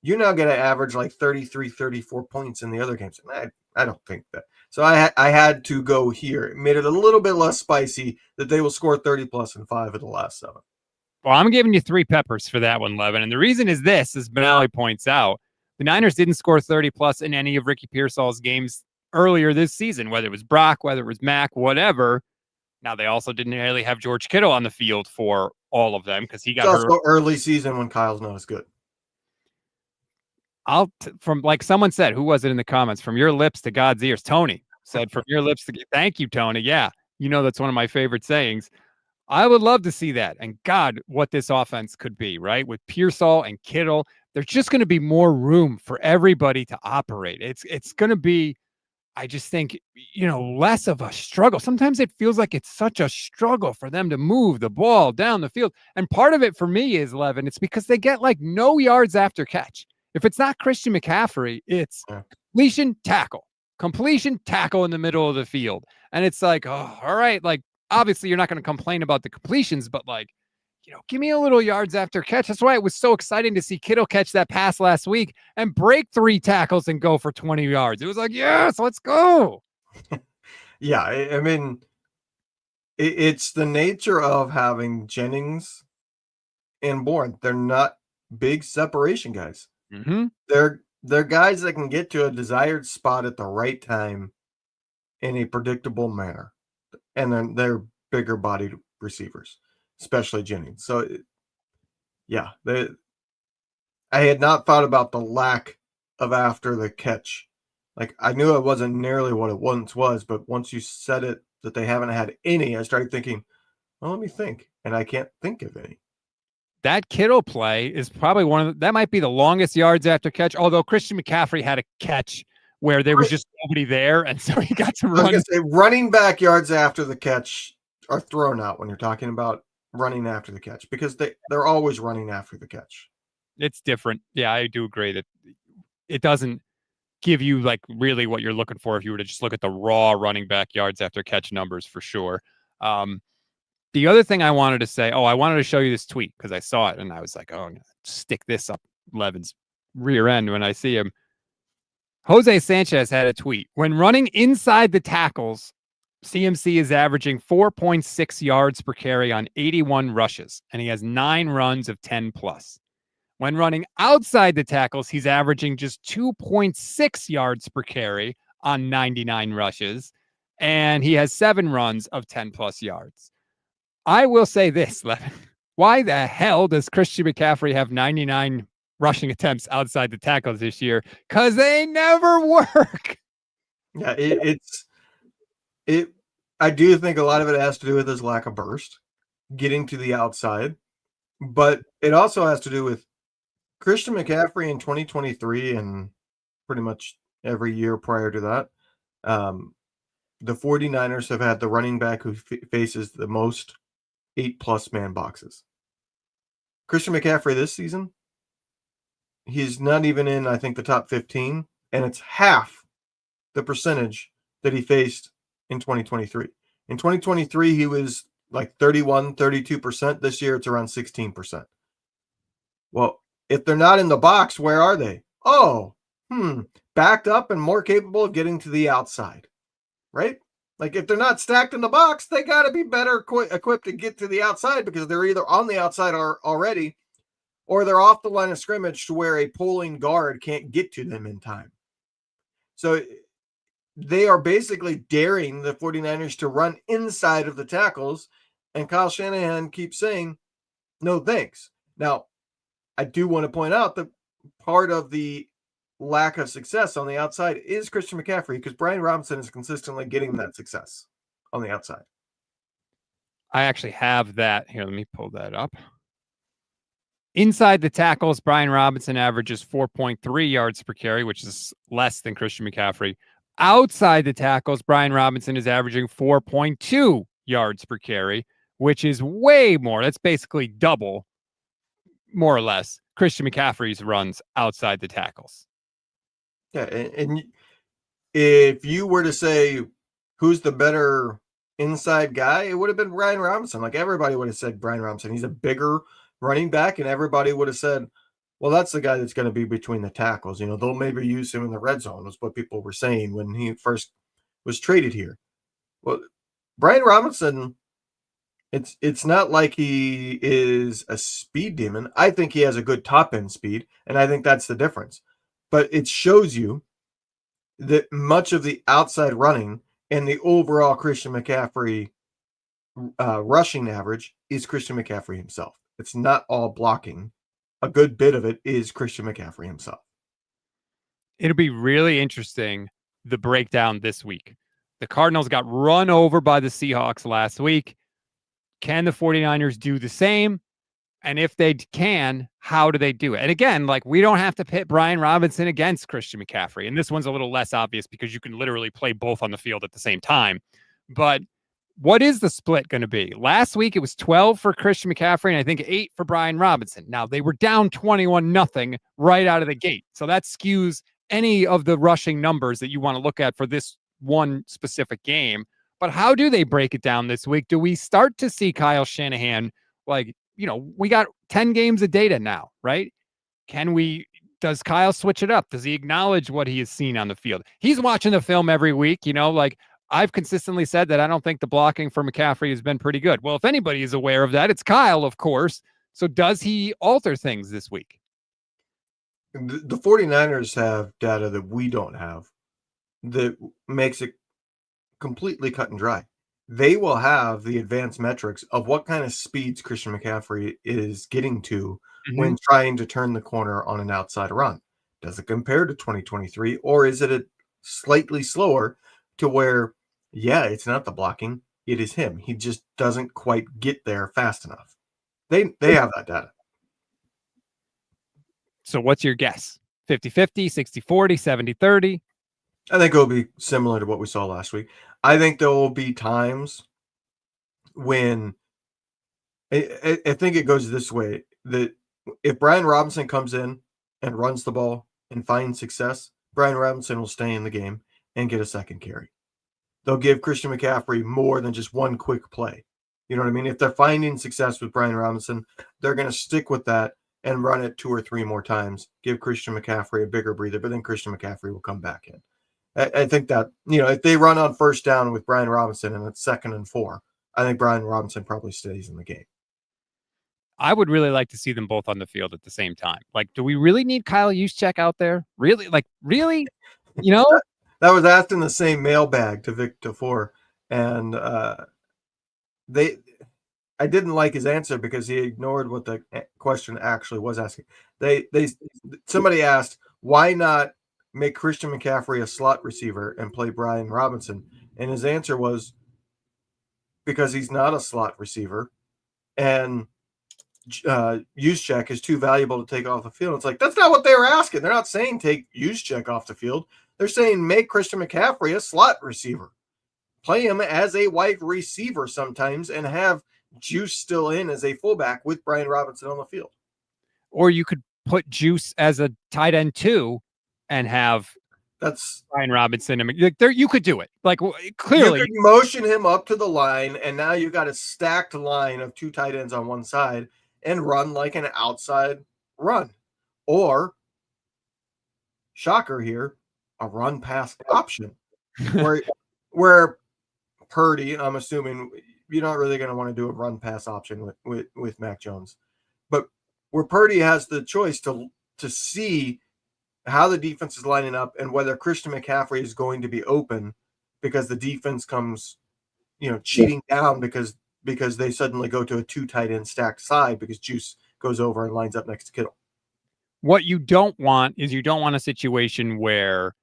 you're now going to average like 33, 34 points in the other games. And I don't think that. So I had to go here. It made it a little bit less spicy that they will score 30-plus in 5 of the last 7. Well, I'm giving you 3 peppers for that one, Levin. And the reason is this, as Benally points out, the Niners didn't score 30-plus in any of Ricky Pearsall's games earlier this season, whether it was Brock, whether it was Mac, whatever. Now, they also didn't really have George Kittle on the field for all of them because he got hurt. Also early season when Kyle's not as good. From like someone said, who was it in the comments? From your lips to God's ears. Tony said, from your lips to, thank you, Tony. Yeah. That's one of my favorite sayings. I would love to see that. And God, what this offense could be, right? With Pearsall and Kittle, there's just going to be more room for everybody to operate. It's going to be, I just think, less of a struggle. Sometimes it feels like it's such a struggle for them to move the ball down the field. And part of it for me is, Levin, it's because they get like no yards after catch. If it's not Christian McCaffrey, it's completion tackle in the middle of the field. And it's like, oh, all right. Like, obviously you're not going to complain about the completions, but like, give me a little yards after catch. That's why it was so exciting to see Kittle catch that pass last week and break 3 tackles and go for 20 yards. It was like, yes, let's go. Yeah. I mean, it's the nature of having Jennings and Bourne. They're not big separation guys. Mm-hmm. They're guys that can get to a desired spot at the right time in a predictable manner. And then they're bigger bodied receivers, especially Jennings. So, yeah, I had not thought about the lack of after the catch. Like, I knew it wasn't nearly what it once was, but once you said it, that they haven't had any, I started thinking, well, let me think. And I can't think of any. That Kittle play is probably that might be the longest yards after catch, although Christian McCaffrey had a catch where there was just nobody there, and so he got to run. I was going to say, running back yards after the catch are thrown out when you're talking about running after the catch because they're always running after the catch. It's different. Yeah, I do agree that it doesn't give you like really what you're looking for if you were to just look at the raw running back yards after catch numbers for sure. The other thing I wanted to say, I wanted to show you this tweet because I saw it and I was like, I'm going to stick this up Levin's rear end when I see him. Jose Sanchez had a tweet. When running inside the tackles, CMC is averaging 4.6 yards per carry on 81 rushes, and he has 9 runs of 10+. When running outside the tackles, he's averaging just 2.6 yards per carry on 99 rushes, and he has 7 runs of 10+ yards. I will say this, Levin. Why the hell does Christian McCaffrey have 99 rushing attempts outside the tackles this year? Because they never work. Yeah, I do think a lot of it has to do with his lack of burst, getting to the outside. But it also has to do with Christian McCaffrey in 2023 and pretty much every year prior to that. The 49ers have had the running back who faces the most 8+ man boxes. Christian McCaffrey this season, he's not even in, I think, the top 15, and it's half the percentage that he faced in 2023. In 2023, he was like 31, 32%. This year, it's around 16%. Well, if they're not in the box, where are they? Backed up and more capable of getting to the outside, right? Like, if they're not stacked in the box, they got to be better equipped to get to the outside because they're either on the outside already or they're off the line of scrimmage to where a pulling guard can't get to them in time. So they are basically daring the 49ers to run inside of the tackles, and Kyle Shanahan keeps saying, no thanks. Now, I do want to point out that part of the lack of success on the outside is Christian McCaffrey because Brian Robinson is consistently getting that success on the outside. I actually have that. Here, let me pull that up. Inside the tackles, Brian Robinson averages 4.3 yards per carry, which is less than Christian McCaffrey. Outside the tackles, Brian Robinson is averaging 4.2 yards per carry, which is way more. That's basically double, more or less, Christian McCaffrey's runs outside the tackles. Yeah, and if you were to say who's the better inside guy, it would have been Brian Robinson. Like everybody would have said Brian Robinson. He's a bigger running back, and everybody would have said, well, that's the guy that's going to be between the tackles. You know, they'll maybe use him in the red zone, was what people were saying when he first was traded here. Well, Brian Robinson, it's not like he is a speed demon. I think he has a good top end speed, and I think that's the difference. But it shows you that much of the outside running and the overall Christian McCaffrey rushing average is Christian McCaffrey himself. It's not all blocking. A good bit of it is Christian McCaffrey himself. It'll be really interesting, the breakdown this week. The Cardinals got run over by the Seahawks last week. Can the 49ers do the same? And if they can, how do they do it? And again, like, we don't have to pit Brian Robinson against Christian McCaffrey. And this one's a little less obvious because you can literally play both on the field at the same time. But what is the split going to be? Last week, it was 12 for Christian McCaffrey and I think 8 for Brian Robinson. Now, they were down 21-0 right out of the gate. So that skews any of the rushing numbers that you want to look at for this one specific game. But how do they break it down this week? Do we start to see Kyle Shanahan, like, you know, we got 10 games of data now, right? Does Kyle switch it up? Does he acknowledge what he has seen on the field? He's watching the film every week, you know, like I've consistently said that I don't think the blocking for McCaffrey has been pretty good. Well, if anybody is aware of that, it's Kyle, of course. So does he alter things this week? The 49ers have data that we don't have that makes it completely cut and dry. They will have the advanced metrics of what kind of speeds Christian McCaffrey is getting to when trying to turn the corner on an outside run. Does it compare to 2023, or is it a slightly slower to where, yeah, it's not the blocking, it is him. He just doesn't quite get there fast enough. They have that data. So what's your guess? 50-50, 60-40, 70-30? I think it'll be similar to what we saw last week. I think there will be times when I think it goes this way, that if Brian Robinson comes in and runs the ball and finds success, Brian Robinson will stay in the game and get a second carry. They'll give Christian McCaffrey more than just one quick play. You know what I mean? If they're finding success with Brian Robinson, they're going to stick with that and run it 2 or 3 more times, give Christian McCaffrey a bigger breather, but then Christian McCaffrey will come back in. I think that, you know, if they run on first down with Brian Robinson and it's 2nd and 4, I think Brian Robinson probably stays in the game. I would really like to see them both on the field at the same time. Like, do we really need Kyle Juszczyk out there? Really? Like, really? You know? That was asked in the same mailbag to Vic DeFore, and I didn't like his answer because he ignored what the question actually was asking. Somebody asked, why not make Christian McCaffrey a slot receiver and play Brian Robinson? And his answer was, because he's not a slot receiver, and Juszczyk is too valuable to take off the field. It's like, that's not what they were asking. They're not saying take Juszczyk off the field. They're saying make Christian McCaffrey a slot receiver. Play him as a wide receiver sometimes and have Juice still in as a fullback with Brian Robinson on the field. Or you could put Juice as a tight end too and have Brian Robinson. I mean, like, there, you could do it. Like, clearly. You could motion him up to the line, and now you've got a stacked line of 2 tight ends on one side and run like an outside run. Or, shocker here, a run pass option where Purdy, I'm assuming you're not really going to want to do a run pass option with Mac Jones, but where Purdy has the choice to see how the defense is lining up and whether Christian McCaffrey is going to be open because the defense comes, you know, cheating down because they suddenly go to a 2 tight end stacked side because Juice goes over and lines up next to Kittle. What you don't want is a situation where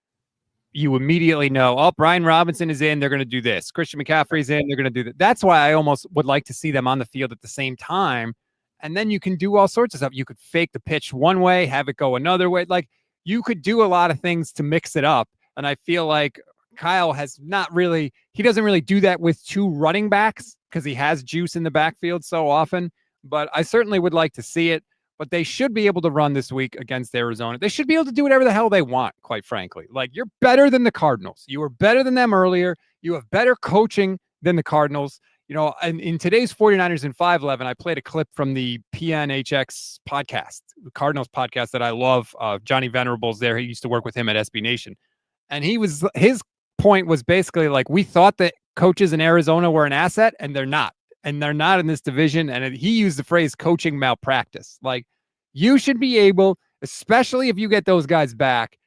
you immediately know, oh, Brian Robinson is in, they're going to do this. Christian McCaffrey's in, they're going to do that. That's why I almost would like to see them on the field at the same time. And then you can do all sorts of stuff. You could fake the pitch one way, have it go another way. Like, you could do a lot of things to mix it up. And I feel like Kyle has not really, he doesn't really do that with two running backs because he has juice in the backfield so often. But I certainly would like to see it. But they should be able to run this week against Arizona. They should be able to do whatever the hell they want, quite frankly. Like, you're better than the Cardinals. You were better than them earlier. You have better coaching than the Cardinals. You know, and in today's 49ers in 511, I played a clip from the PNHX podcast, the Cardinals podcast that I love. Johnny Venerable's there. He used to work with him at SB Nation. And his point was basically like, we thought that coaches in Arizona were an asset, and they're not. And they're not in this division. And he used the phrase coaching malpractice. Like, you should be able, especially if you get those guys back,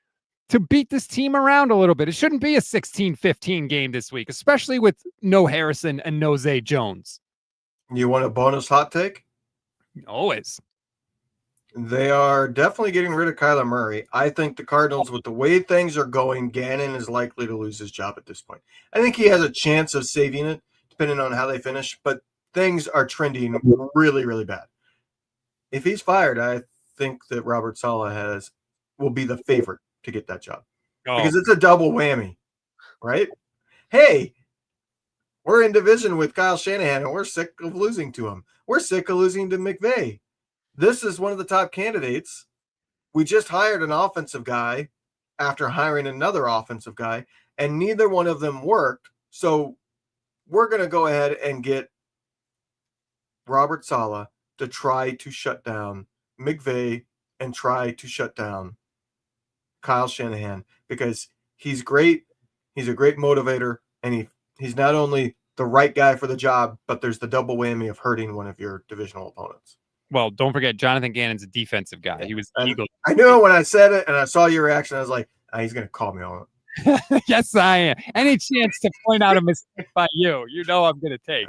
to beat this team around a little bit. It shouldn't be a 16-15 game this week, especially with no Harrison and no Zay Jones. You want a bonus hot take? Always. They are definitely getting rid of Kyler Murray. I think the Cardinals, with the way things are going, Gannon is likely to lose his job at this point. I think he has a chance of saving it, depending on how they finish, but things are trending really, really bad. If he's fired, I think that Robert Saleh will be the favorite to get that job because it's a double whammy, right? Hey, we're in division with Kyle Shanahan, and we're sick of losing to him. We're sick of losing to McVay. This is one of the top candidates. We just hired an offensive guy after hiring another offensive guy, and neither one of them worked. So we're going to go ahead and get Robert Saleh to try to shut down McVay and try to shut down Kyle Shanahan because he's great. He's a great motivator, and he's not only the right guy for the job, but there's the double whammy of hurting one of your divisional opponents. Well, don't forget, Jonathan Gannon's a defensive guy. Yeah. He was Eagle. I knew when I said it and I saw your reaction, I was like, he's going to call me on it. Yes, I am. Any chance to point out a mistake by you, I'm going to take.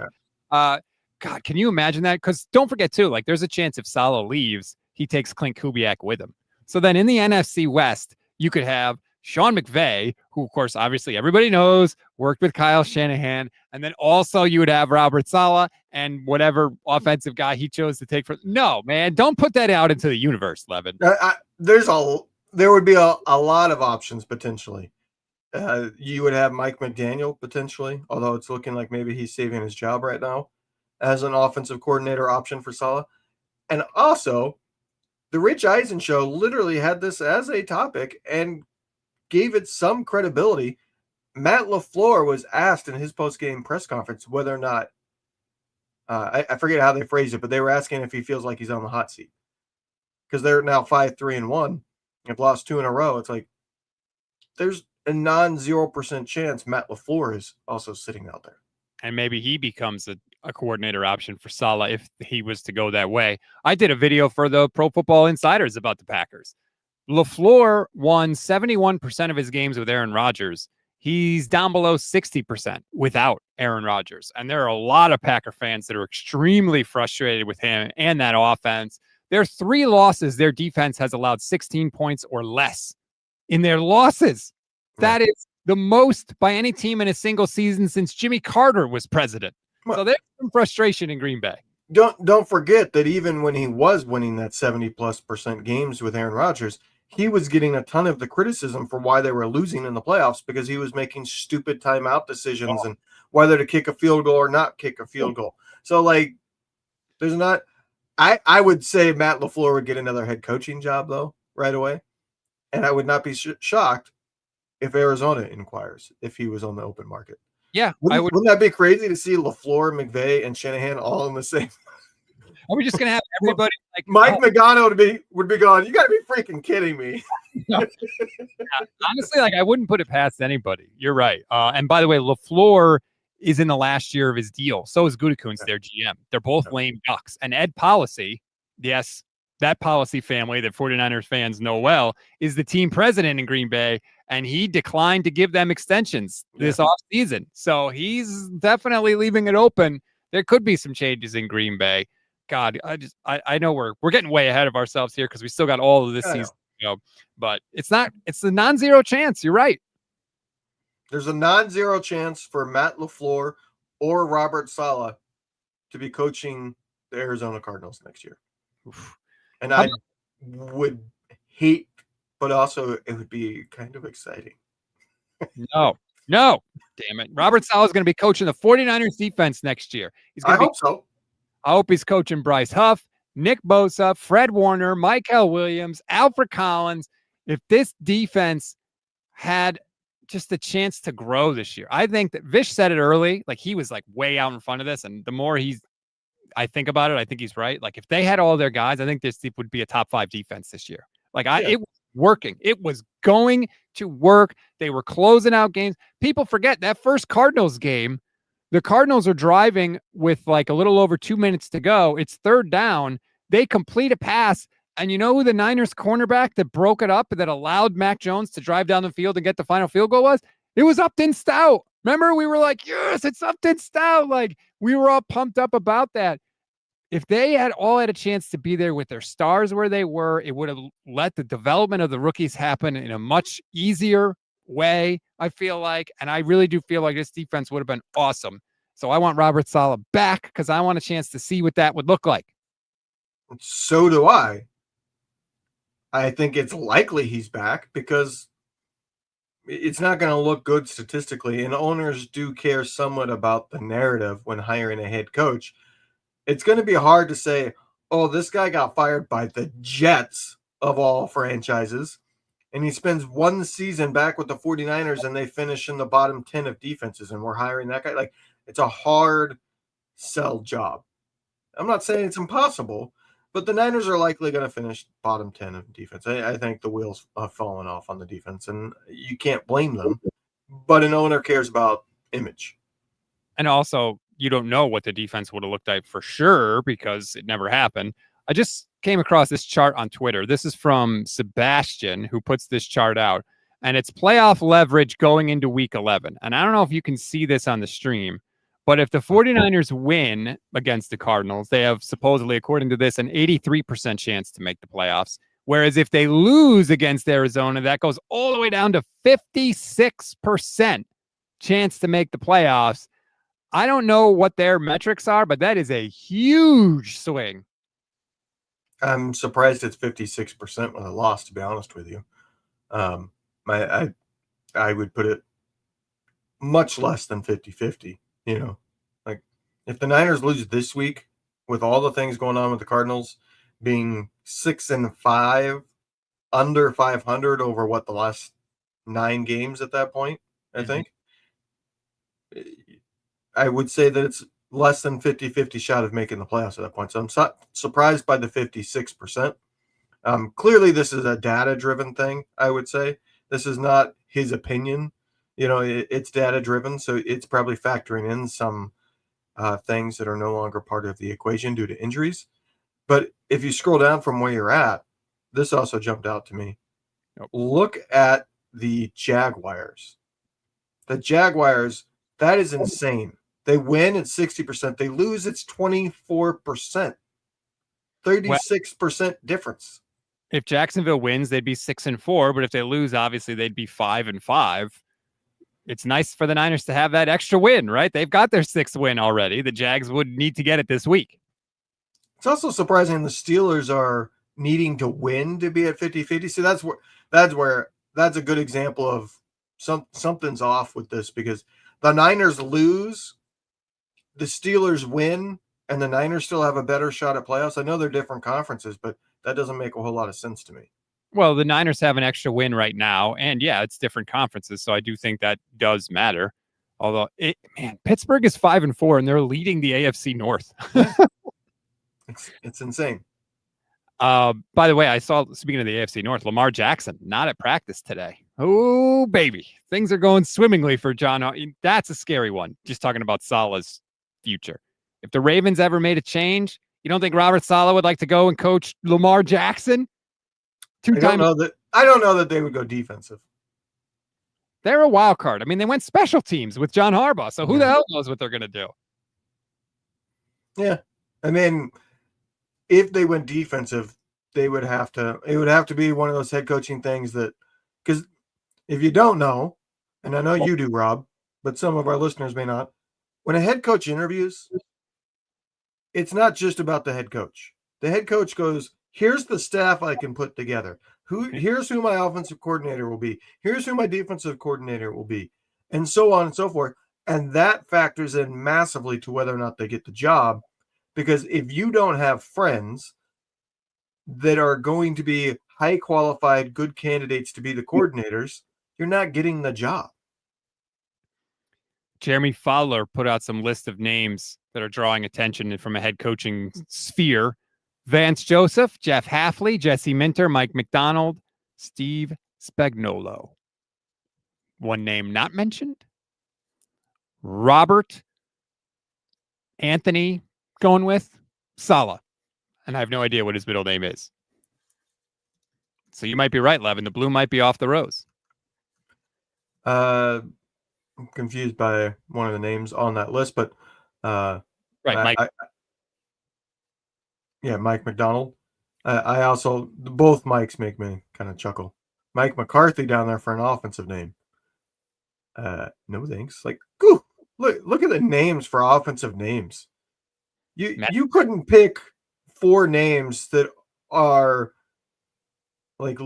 God, can you imagine that? Because don't forget, too, like there's a chance if Saleh leaves, he takes Clint Kubiak with him. So then in the NFC West, you could have Sean McVay, who, of course, obviously everybody knows, worked with Kyle Shanahan. And then also you would have Robert Saleh and whatever offensive guy he chose to take. No, man, don't put that out into the universe, Levin. There would be a lot of options potentially. You would have Mike McDaniel potentially, although it's looking like maybe he's saving his job right now as an offensive coordinator option for Saleh. And also, the Rich Eisen show literally had this as a topic and gave it some credibility. Matt LaFleur was asked in his post-game press conference whether or not, I forget how they phrased it, but they were asking if he feels like he's on the hot seat. Because they're now 5-3-1. They've lost 2 in a row. It's like there's a 0% chance Matt LaFleur is also sitting out there. And maybe he becomes a coordinator option for Saleh if he was to go that way. I did a video for the Pro Football Insiders about the Packers. LaFleur won 71% of his games with Aaron Rodgers. He's down below 60% without Aaron Rodgers. And there are a lot of Packer fans that are extremely frustrated with him and that offense. Their 3 losses, their defense has allowed 16 points or less in their losses. That is the most by any team in a single season since Jimmy Carter was president. So there's some frustration in Green Bay. Don't forget that even when he was winning that 70+% games with Aaron Rodgers, he was getting a ton of the criticism for why they were losing in the playoffs because he was making stupid timeout decisions and whether to kick a field goal or not kick a field goal. So, like, there's not – I would say Matt LaFleur would get another head coaching job, though, right away. And I would not be shocked if Arizona inquires if he was on the open market. Yeah. Wouldn't that be crazy to see LaFleur, McVay, and Shanahan all in the same – Are we just going to have everybody like Mike Magano would be going, you got to be freaking kidding me. No. Honestly, like I wouldn't put it past anybody. You're right. And by the way, LaFleur is in the last year of his deal. So is Gutekunst, their GM. They're both lame ducks. And Ed Policy, yes, that Policy family that 49ers fans know well, is the team president in Green Bay. And he declined to give them extensions this offseason. So he's definitely leaving it open. There could be some changes in Green Bay. God, I know we're getting way ahead of ourselves here because we still got all of this season to go. But it's a non-zero chance. You're right. There's a non-zero chance for Matt LaFleur or Robert Saleh to be coaching the Arizona Cardinals next year. Oof. And I would hate, but also it would be kind of exciting. No. No, damn it. Robert Saleh is going to be coaching the 49ers defense next year. He's going I to be, hope so. I hope he's coaching Bryce Huff, Nick Bosa, Fred Warner, Michael Williams, Alfred Collins. If this defense had just a chance to grow this year, I think that Vish said it early. Like he was like way out in front of this. And the more I think about it, I think he's right. Like if they had all their guys, I think this would be a top 5 defense this year. Like it was working. It was going to work. They were closing out games. People forget that first Cardinals game, the Cardinals are driving with like a little over 2 minutes to go. It's third down. They complete a pass. And you know who the Niners cornerback that broke it up that allowed Mac Jones to drive down the field and get the final field goal was? It was Upton Stout. Remember, we were like, yes, it's Upton Stout. Like we were all pumped up about that. If they had a chance to be there with their stars where they were, it would have let the development of the rookies happen in a much easier way, I feel like. And I really do feel like this defense would have been awesome. So I want Robert Saleh back because I want a chance to see what that would look like. So do I. I think it's likely he's back because it's not going to look good statistically. And owners do care somewhat about the narrative when hiring a head coach. It's going to be hard to say, oh, this guy got fired by the Jets of all franchises, and he spends one season back with the 49ers and they finish in the bottom 10 of defenses, and we're hiring that guy. Like, it's a hard sell job. I'm not saying it's impossible, but the Niners are likely going to finish bottom 10 of defense. I think the wheels have fallen off on the defense, and you can't blame them, but an owner cares about image. And also, you don't know what the defense would have looked like for sure because it never happened. I just came across this chart on Twitter. This is from Sebastian, who puts this chart out, and it's playoff leverage going into week 11. And I don't know if you can see this on the stream, but if the 49ers win against the Cardinals, they have supposedly, according to this, an 83% chance to make the playoffs. Whereas if they lose against Arizona, that goes all the way down to 56% chance to make the playoffs. I don't know what their metrics are, but that is a huge swing. I'm surprised it's 56% with a loss, to be honest with you. I would put it much less than 50-50, you know. Like, if the Niners lose this week, with all the things going on with the Cardinals being 6-5, under 500 over what the last 9 games at that point, I think. I would say that it's less than 50-50 shot of making the playoffs at that point. So I'm surprised by the 56%. Clearly, this is a data-driven thing, I would say. This is not his opinion. You know, it's data-driven, so it's probably factoring in some things that are no longer part of the equation due to injuries. But if you scroll down from where you're at, this also jumped out to me. Look at the Jaguars. The Jaguars, that is insane. They win at 60%. They lose, it's 24%. 36% difference. If Jacksonville wins, they'd be 6-4. But if they lose, obviously they'd be 5-5. It's nice for the Niners to have that extra win, right? They've got their 6th win already. The Jags would need to get it this week. It's also surprising the Steelers are needing to win to be at 50-50. So that's a good example of something's off with this, because the Niners lose, the Steelers win, and the Niners still have a better shot at playoffs. I know they're different conferences, but that doesn't make a whole lot of sense to me. Well, the Niners have an extra win right now, and yeah, it's different conferences, so I do think that does matter. Although, Pittsburgh is 5-4, and they're leading the AFC North. It's insane. By the way, I saw, speaking of the AFC North, Lamar Jackson not at practice today. Oh, baby. Things are going swimmingly for John. That's a scary one, just talking about Saleh's future. If the Ravens ever made a change, you don't think Robert Saleh would like to go and coach Lamar Jackson? I don't know that they would go defensive. They're a wild card. I mean, they went special teams with John Harbaugh, so who the hell knows what they're going to do? Yeah. I mean, if they went defensive, it would have to be one of those head coaching things that, because if you don't know, and I know you do, Rob, but some of our listeners may not, when a head coach interviews, it's not just about the head coach. The head coach goes, here's the staff I can put together. Here's who my offensive coordinator will be. Here's who my defensive coordinator will be. and so on and so forth. And that factors in massively to whether or not they get the job. Because if you don't have friends that are going to be high qualified, good candidates to be the coordinators, you're not getting the job. Jeremy Fowler put out some list of names that are drawing attention from a head coaching sphere. Vance Joseph, Jeff Hafley, Jesse Minter, Mike McDonald, Steve Spagnuolo. One name not mentioned, Robert Anthony, going with Saleh. And I have no idea what his middle name is. So you might be right, Levin. The blue might be off the rose. I'm confused by one of the names on that list, but right, Mike. Mike McDonald. I also, both Mikes make me kind of chuckle. Mike McCarthy down there for an offensive name. No thanks. Like, look at the names for offensive names. You couldn't pick 4 names that are like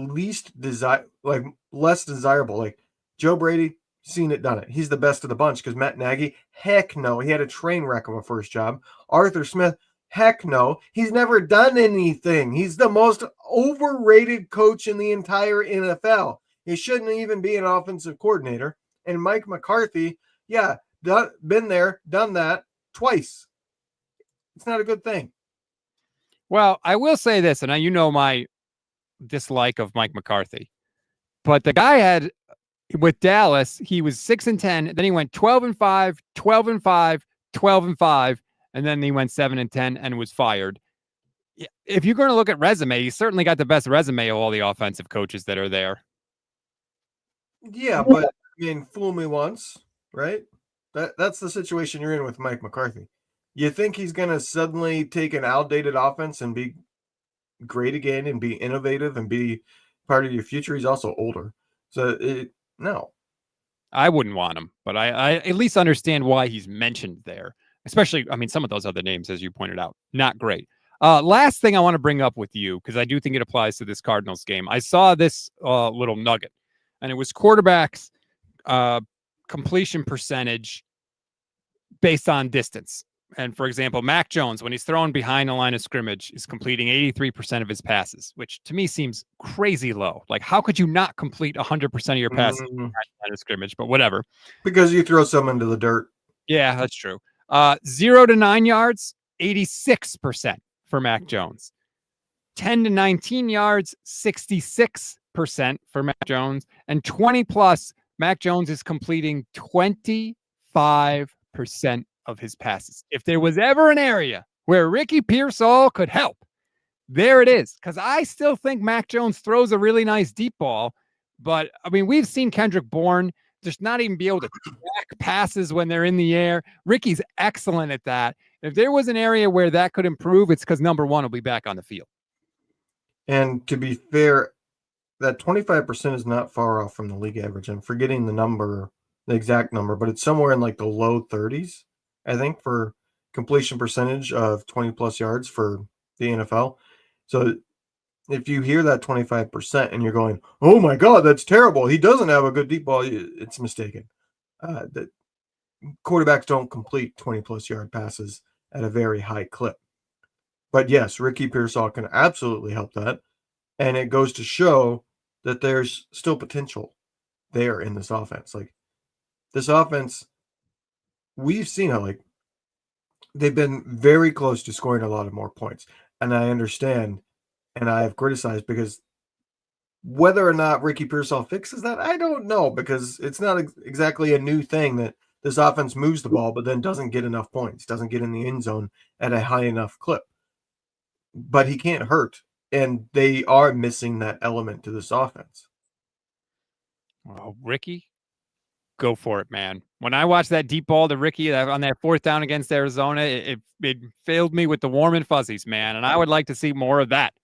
less desirable. Like Joe Brady, seen it, done it. He's the best of the bunch. Because Matt Nagy, heck no, he had a train wreck of a first job. Arthur Smith, heck no, he's never done anything. He's the most overrated coach in the entire NFL. He shouldn't even be an offensive coordinator. And Mike McCarthy, been there, done that twice. It's not a good thing. Well, I will say this, and you know my dislike of Mike McCarthy, but the guy had, with Dallas, he was 6-10, then he went 12-5, 12-5, 12-5, and then he went 7-10 and was fired. If you're going to look at resume, he certainly got the best resume of all the offensive coaches that are there. Yeah, but I mean, fool me once, right? That's the situation you're in with Mike McCarthy. You think he's going to suddenly take an outdated offense and be great again and be innovative and be part of your future? He's also older. So, no. I wouldn't want him, but I at least understand why he's mentioned there. Especially, I mean, some of those other names, as you pointed out, not great. Last thing I want to bring up with you, because I do think it applies to this Cardinals game. I saw this little nugget, and it was quarterbacks completion percentage based on distance. And for example, Mac Jones, when he's thrown behind the line of scrimmage, is completing 83% of his passes, which to me seems crazy low. Like, how could you not complete 100% of your passes behind the line of scrimmage? But whatever. Because you throw some into the dirt. Yeah, that's true. 0 to 9 yards, 86% for Mac Jones. 10 to 19 yards, 66% for Mac Jones. And 20 plus, Mac Jones is completing 25% of his passes. If there was ever an area where Ricky Pearsall could help, there it is. Because I still think Mac Jones throws a really nice deep ball. But, I mean, we've seen Kendrick Bourne just not even be able to track passes when they're in the air. Ricky's excellent at that. If there was an area where that could improve, it's because number one will be back on the field. And to be fair, that 25% is not far off from the league average. I'm forgetting the exact number, but it's somewhere in like the low 30s, I think, for completion percentage of 20 plus yards for the NFL. So if you hear that 25% and you're going, oh my God, that's terrible, he doesn't have a good deep ball, it's mistaken. The quarterbacks don't complete 20 plus yard passes at a very high clip. But yes, Ricky Pearsall can absolutely help that. And it goes to show that there's still potential there in this offense. Like, this offense, we've seen how, like, they've been very close to scoring a lot of more points. And I understand, and I have criticized, because whether or not Ricky Pearsall fixes that, I don't know, because it's not exactly a new thing that this offense moves the ball but then doesn't get enough points, doesn't get in the end zone at a high enough clip. But he can't hurt, and they are missing that element to this offense. Well, Ricky, go for it, man. When I watched that deep ball to Ricky on that 4th down against Arizona, it filled me with the warm and fuzzies, man. And I would like to see more of that,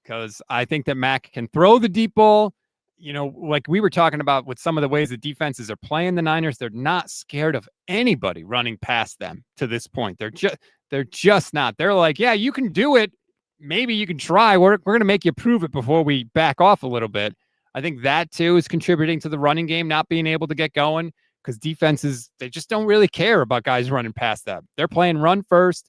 because I think that Mac can throw the deep ball. You know, like we were talking about with some of the ways the defenses are playing the Niners, they're not scared of anybody running past them to this point. They're just not. They're like, yeah, you can do it. Maybe you can try. We're going to make you prove it before we back off a little bit. I think that too is contributing to the running game not being able to get going, because defenses, they just don't really care about guys running past them. They're playing run first.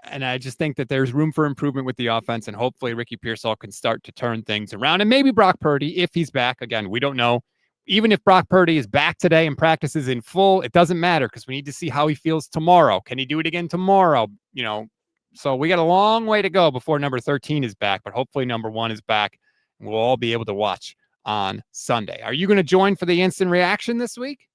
And I just think that there's room for improvement with the offense, and hopefully Ricky Pearsall can start to turn things around. And maybe Brock Purdy, if he's back. Again, we don't know. Even if Brock Purdy is back today and practices in full, it doesn't matter because we need to see how he feels tomorrow. Can he do it again tomorrow? So we got a long way to go before number 13 is back, but hopefully number 1 is back, and we'll all be able to watch on Sunday. Are you going to join for the instant reaction this week?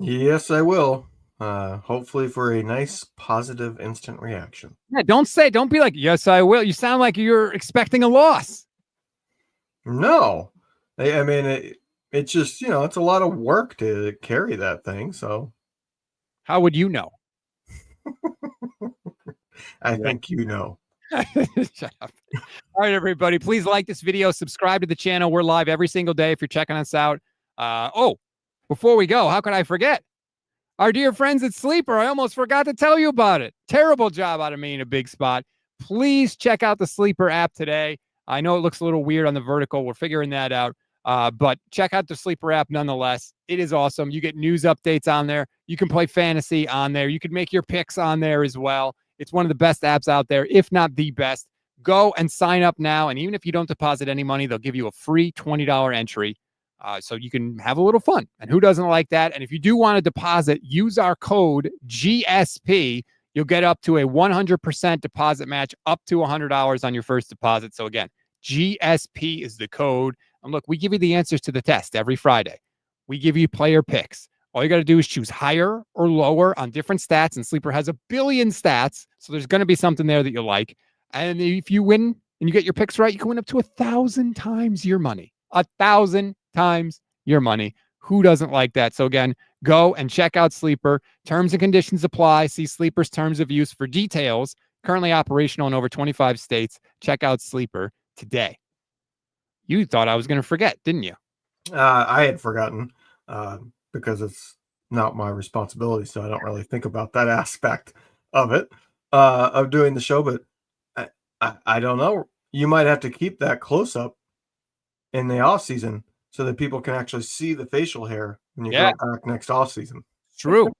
Yes, I will. Hopefully for a nice, positive, instant reaction. Yeah, don't be like, yes, I will. You sound like you're expecting a loss. No. I mean, it's just, it's a lot of work to carry that thing. So how would you know? I think you know. Shut up. All right, everybody, please like this video, subscribe to the channel. We're live every single day if you're checking us out. Before we go, how could I forget? Our dear friends at Sleeper, I almost forgot to tell you about it. Terrible job out of me in a big spot. Please check out the Sleeper app today. I know it looks a little weird on the vertical. We're figuring that out. But check out the Sleeper app nonetheless. It is awesome. You get news updates on there. You can play fantasy on there. You can make your picks on there as well. It's one of the best apps out there, if not the best. Go and sign up now. And even if you don't deposit any money, they'll give you a free $20 entry. So you can have a little fun. And who doesn't like that? And if you do want to deposit, use our code GSP. You'll get up to a 100% deposit match, up to $100 on your first deposit. So again, GSP is the code. And look, we give you the answers to the test every Friday. We give you player picks. All you got to do is choose higher or lower on different stats. And Sleeper has 1 billion stats. So there's going to be something there that you like. And if you win and you get your picks right, you can win up to 1,000 times your money. 1,000 times your money. Who doesn't like that? So again, go and check out Sleeper. Terms and conditions apply. See Sleeper's terms of use for details. Currently operational in over 25 states. Check out Sleeper today. You thought I was going to forget, didn't you? I had forgotten because it's not my responsibility, so I don't really think about that aspect of it, of doing the show. But I don't know. You might have to keep that close up in the off season so that people can actually see the facial hair when you go back next off season. True.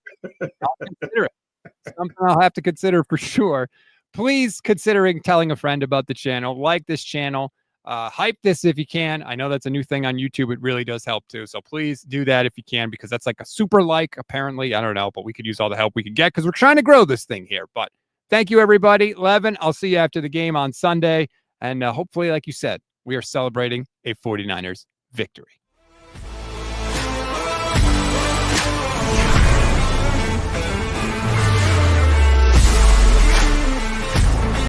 I'll consider it. Something I'll have to consider for sure. Please considering telling a friend about the channel. Like this channel. Hype this if you can. I know that's a new thing on YouTube. It really does help too. So please do that if you can, because that's like a super like, apparently. I don't know, but we could use all the help we could get because we're trying to grow this thing here. But thank you, everybody. Levin, I'll see you after the game on Sunday. And hopefully, like you said, we are celebrating a 49ers victory.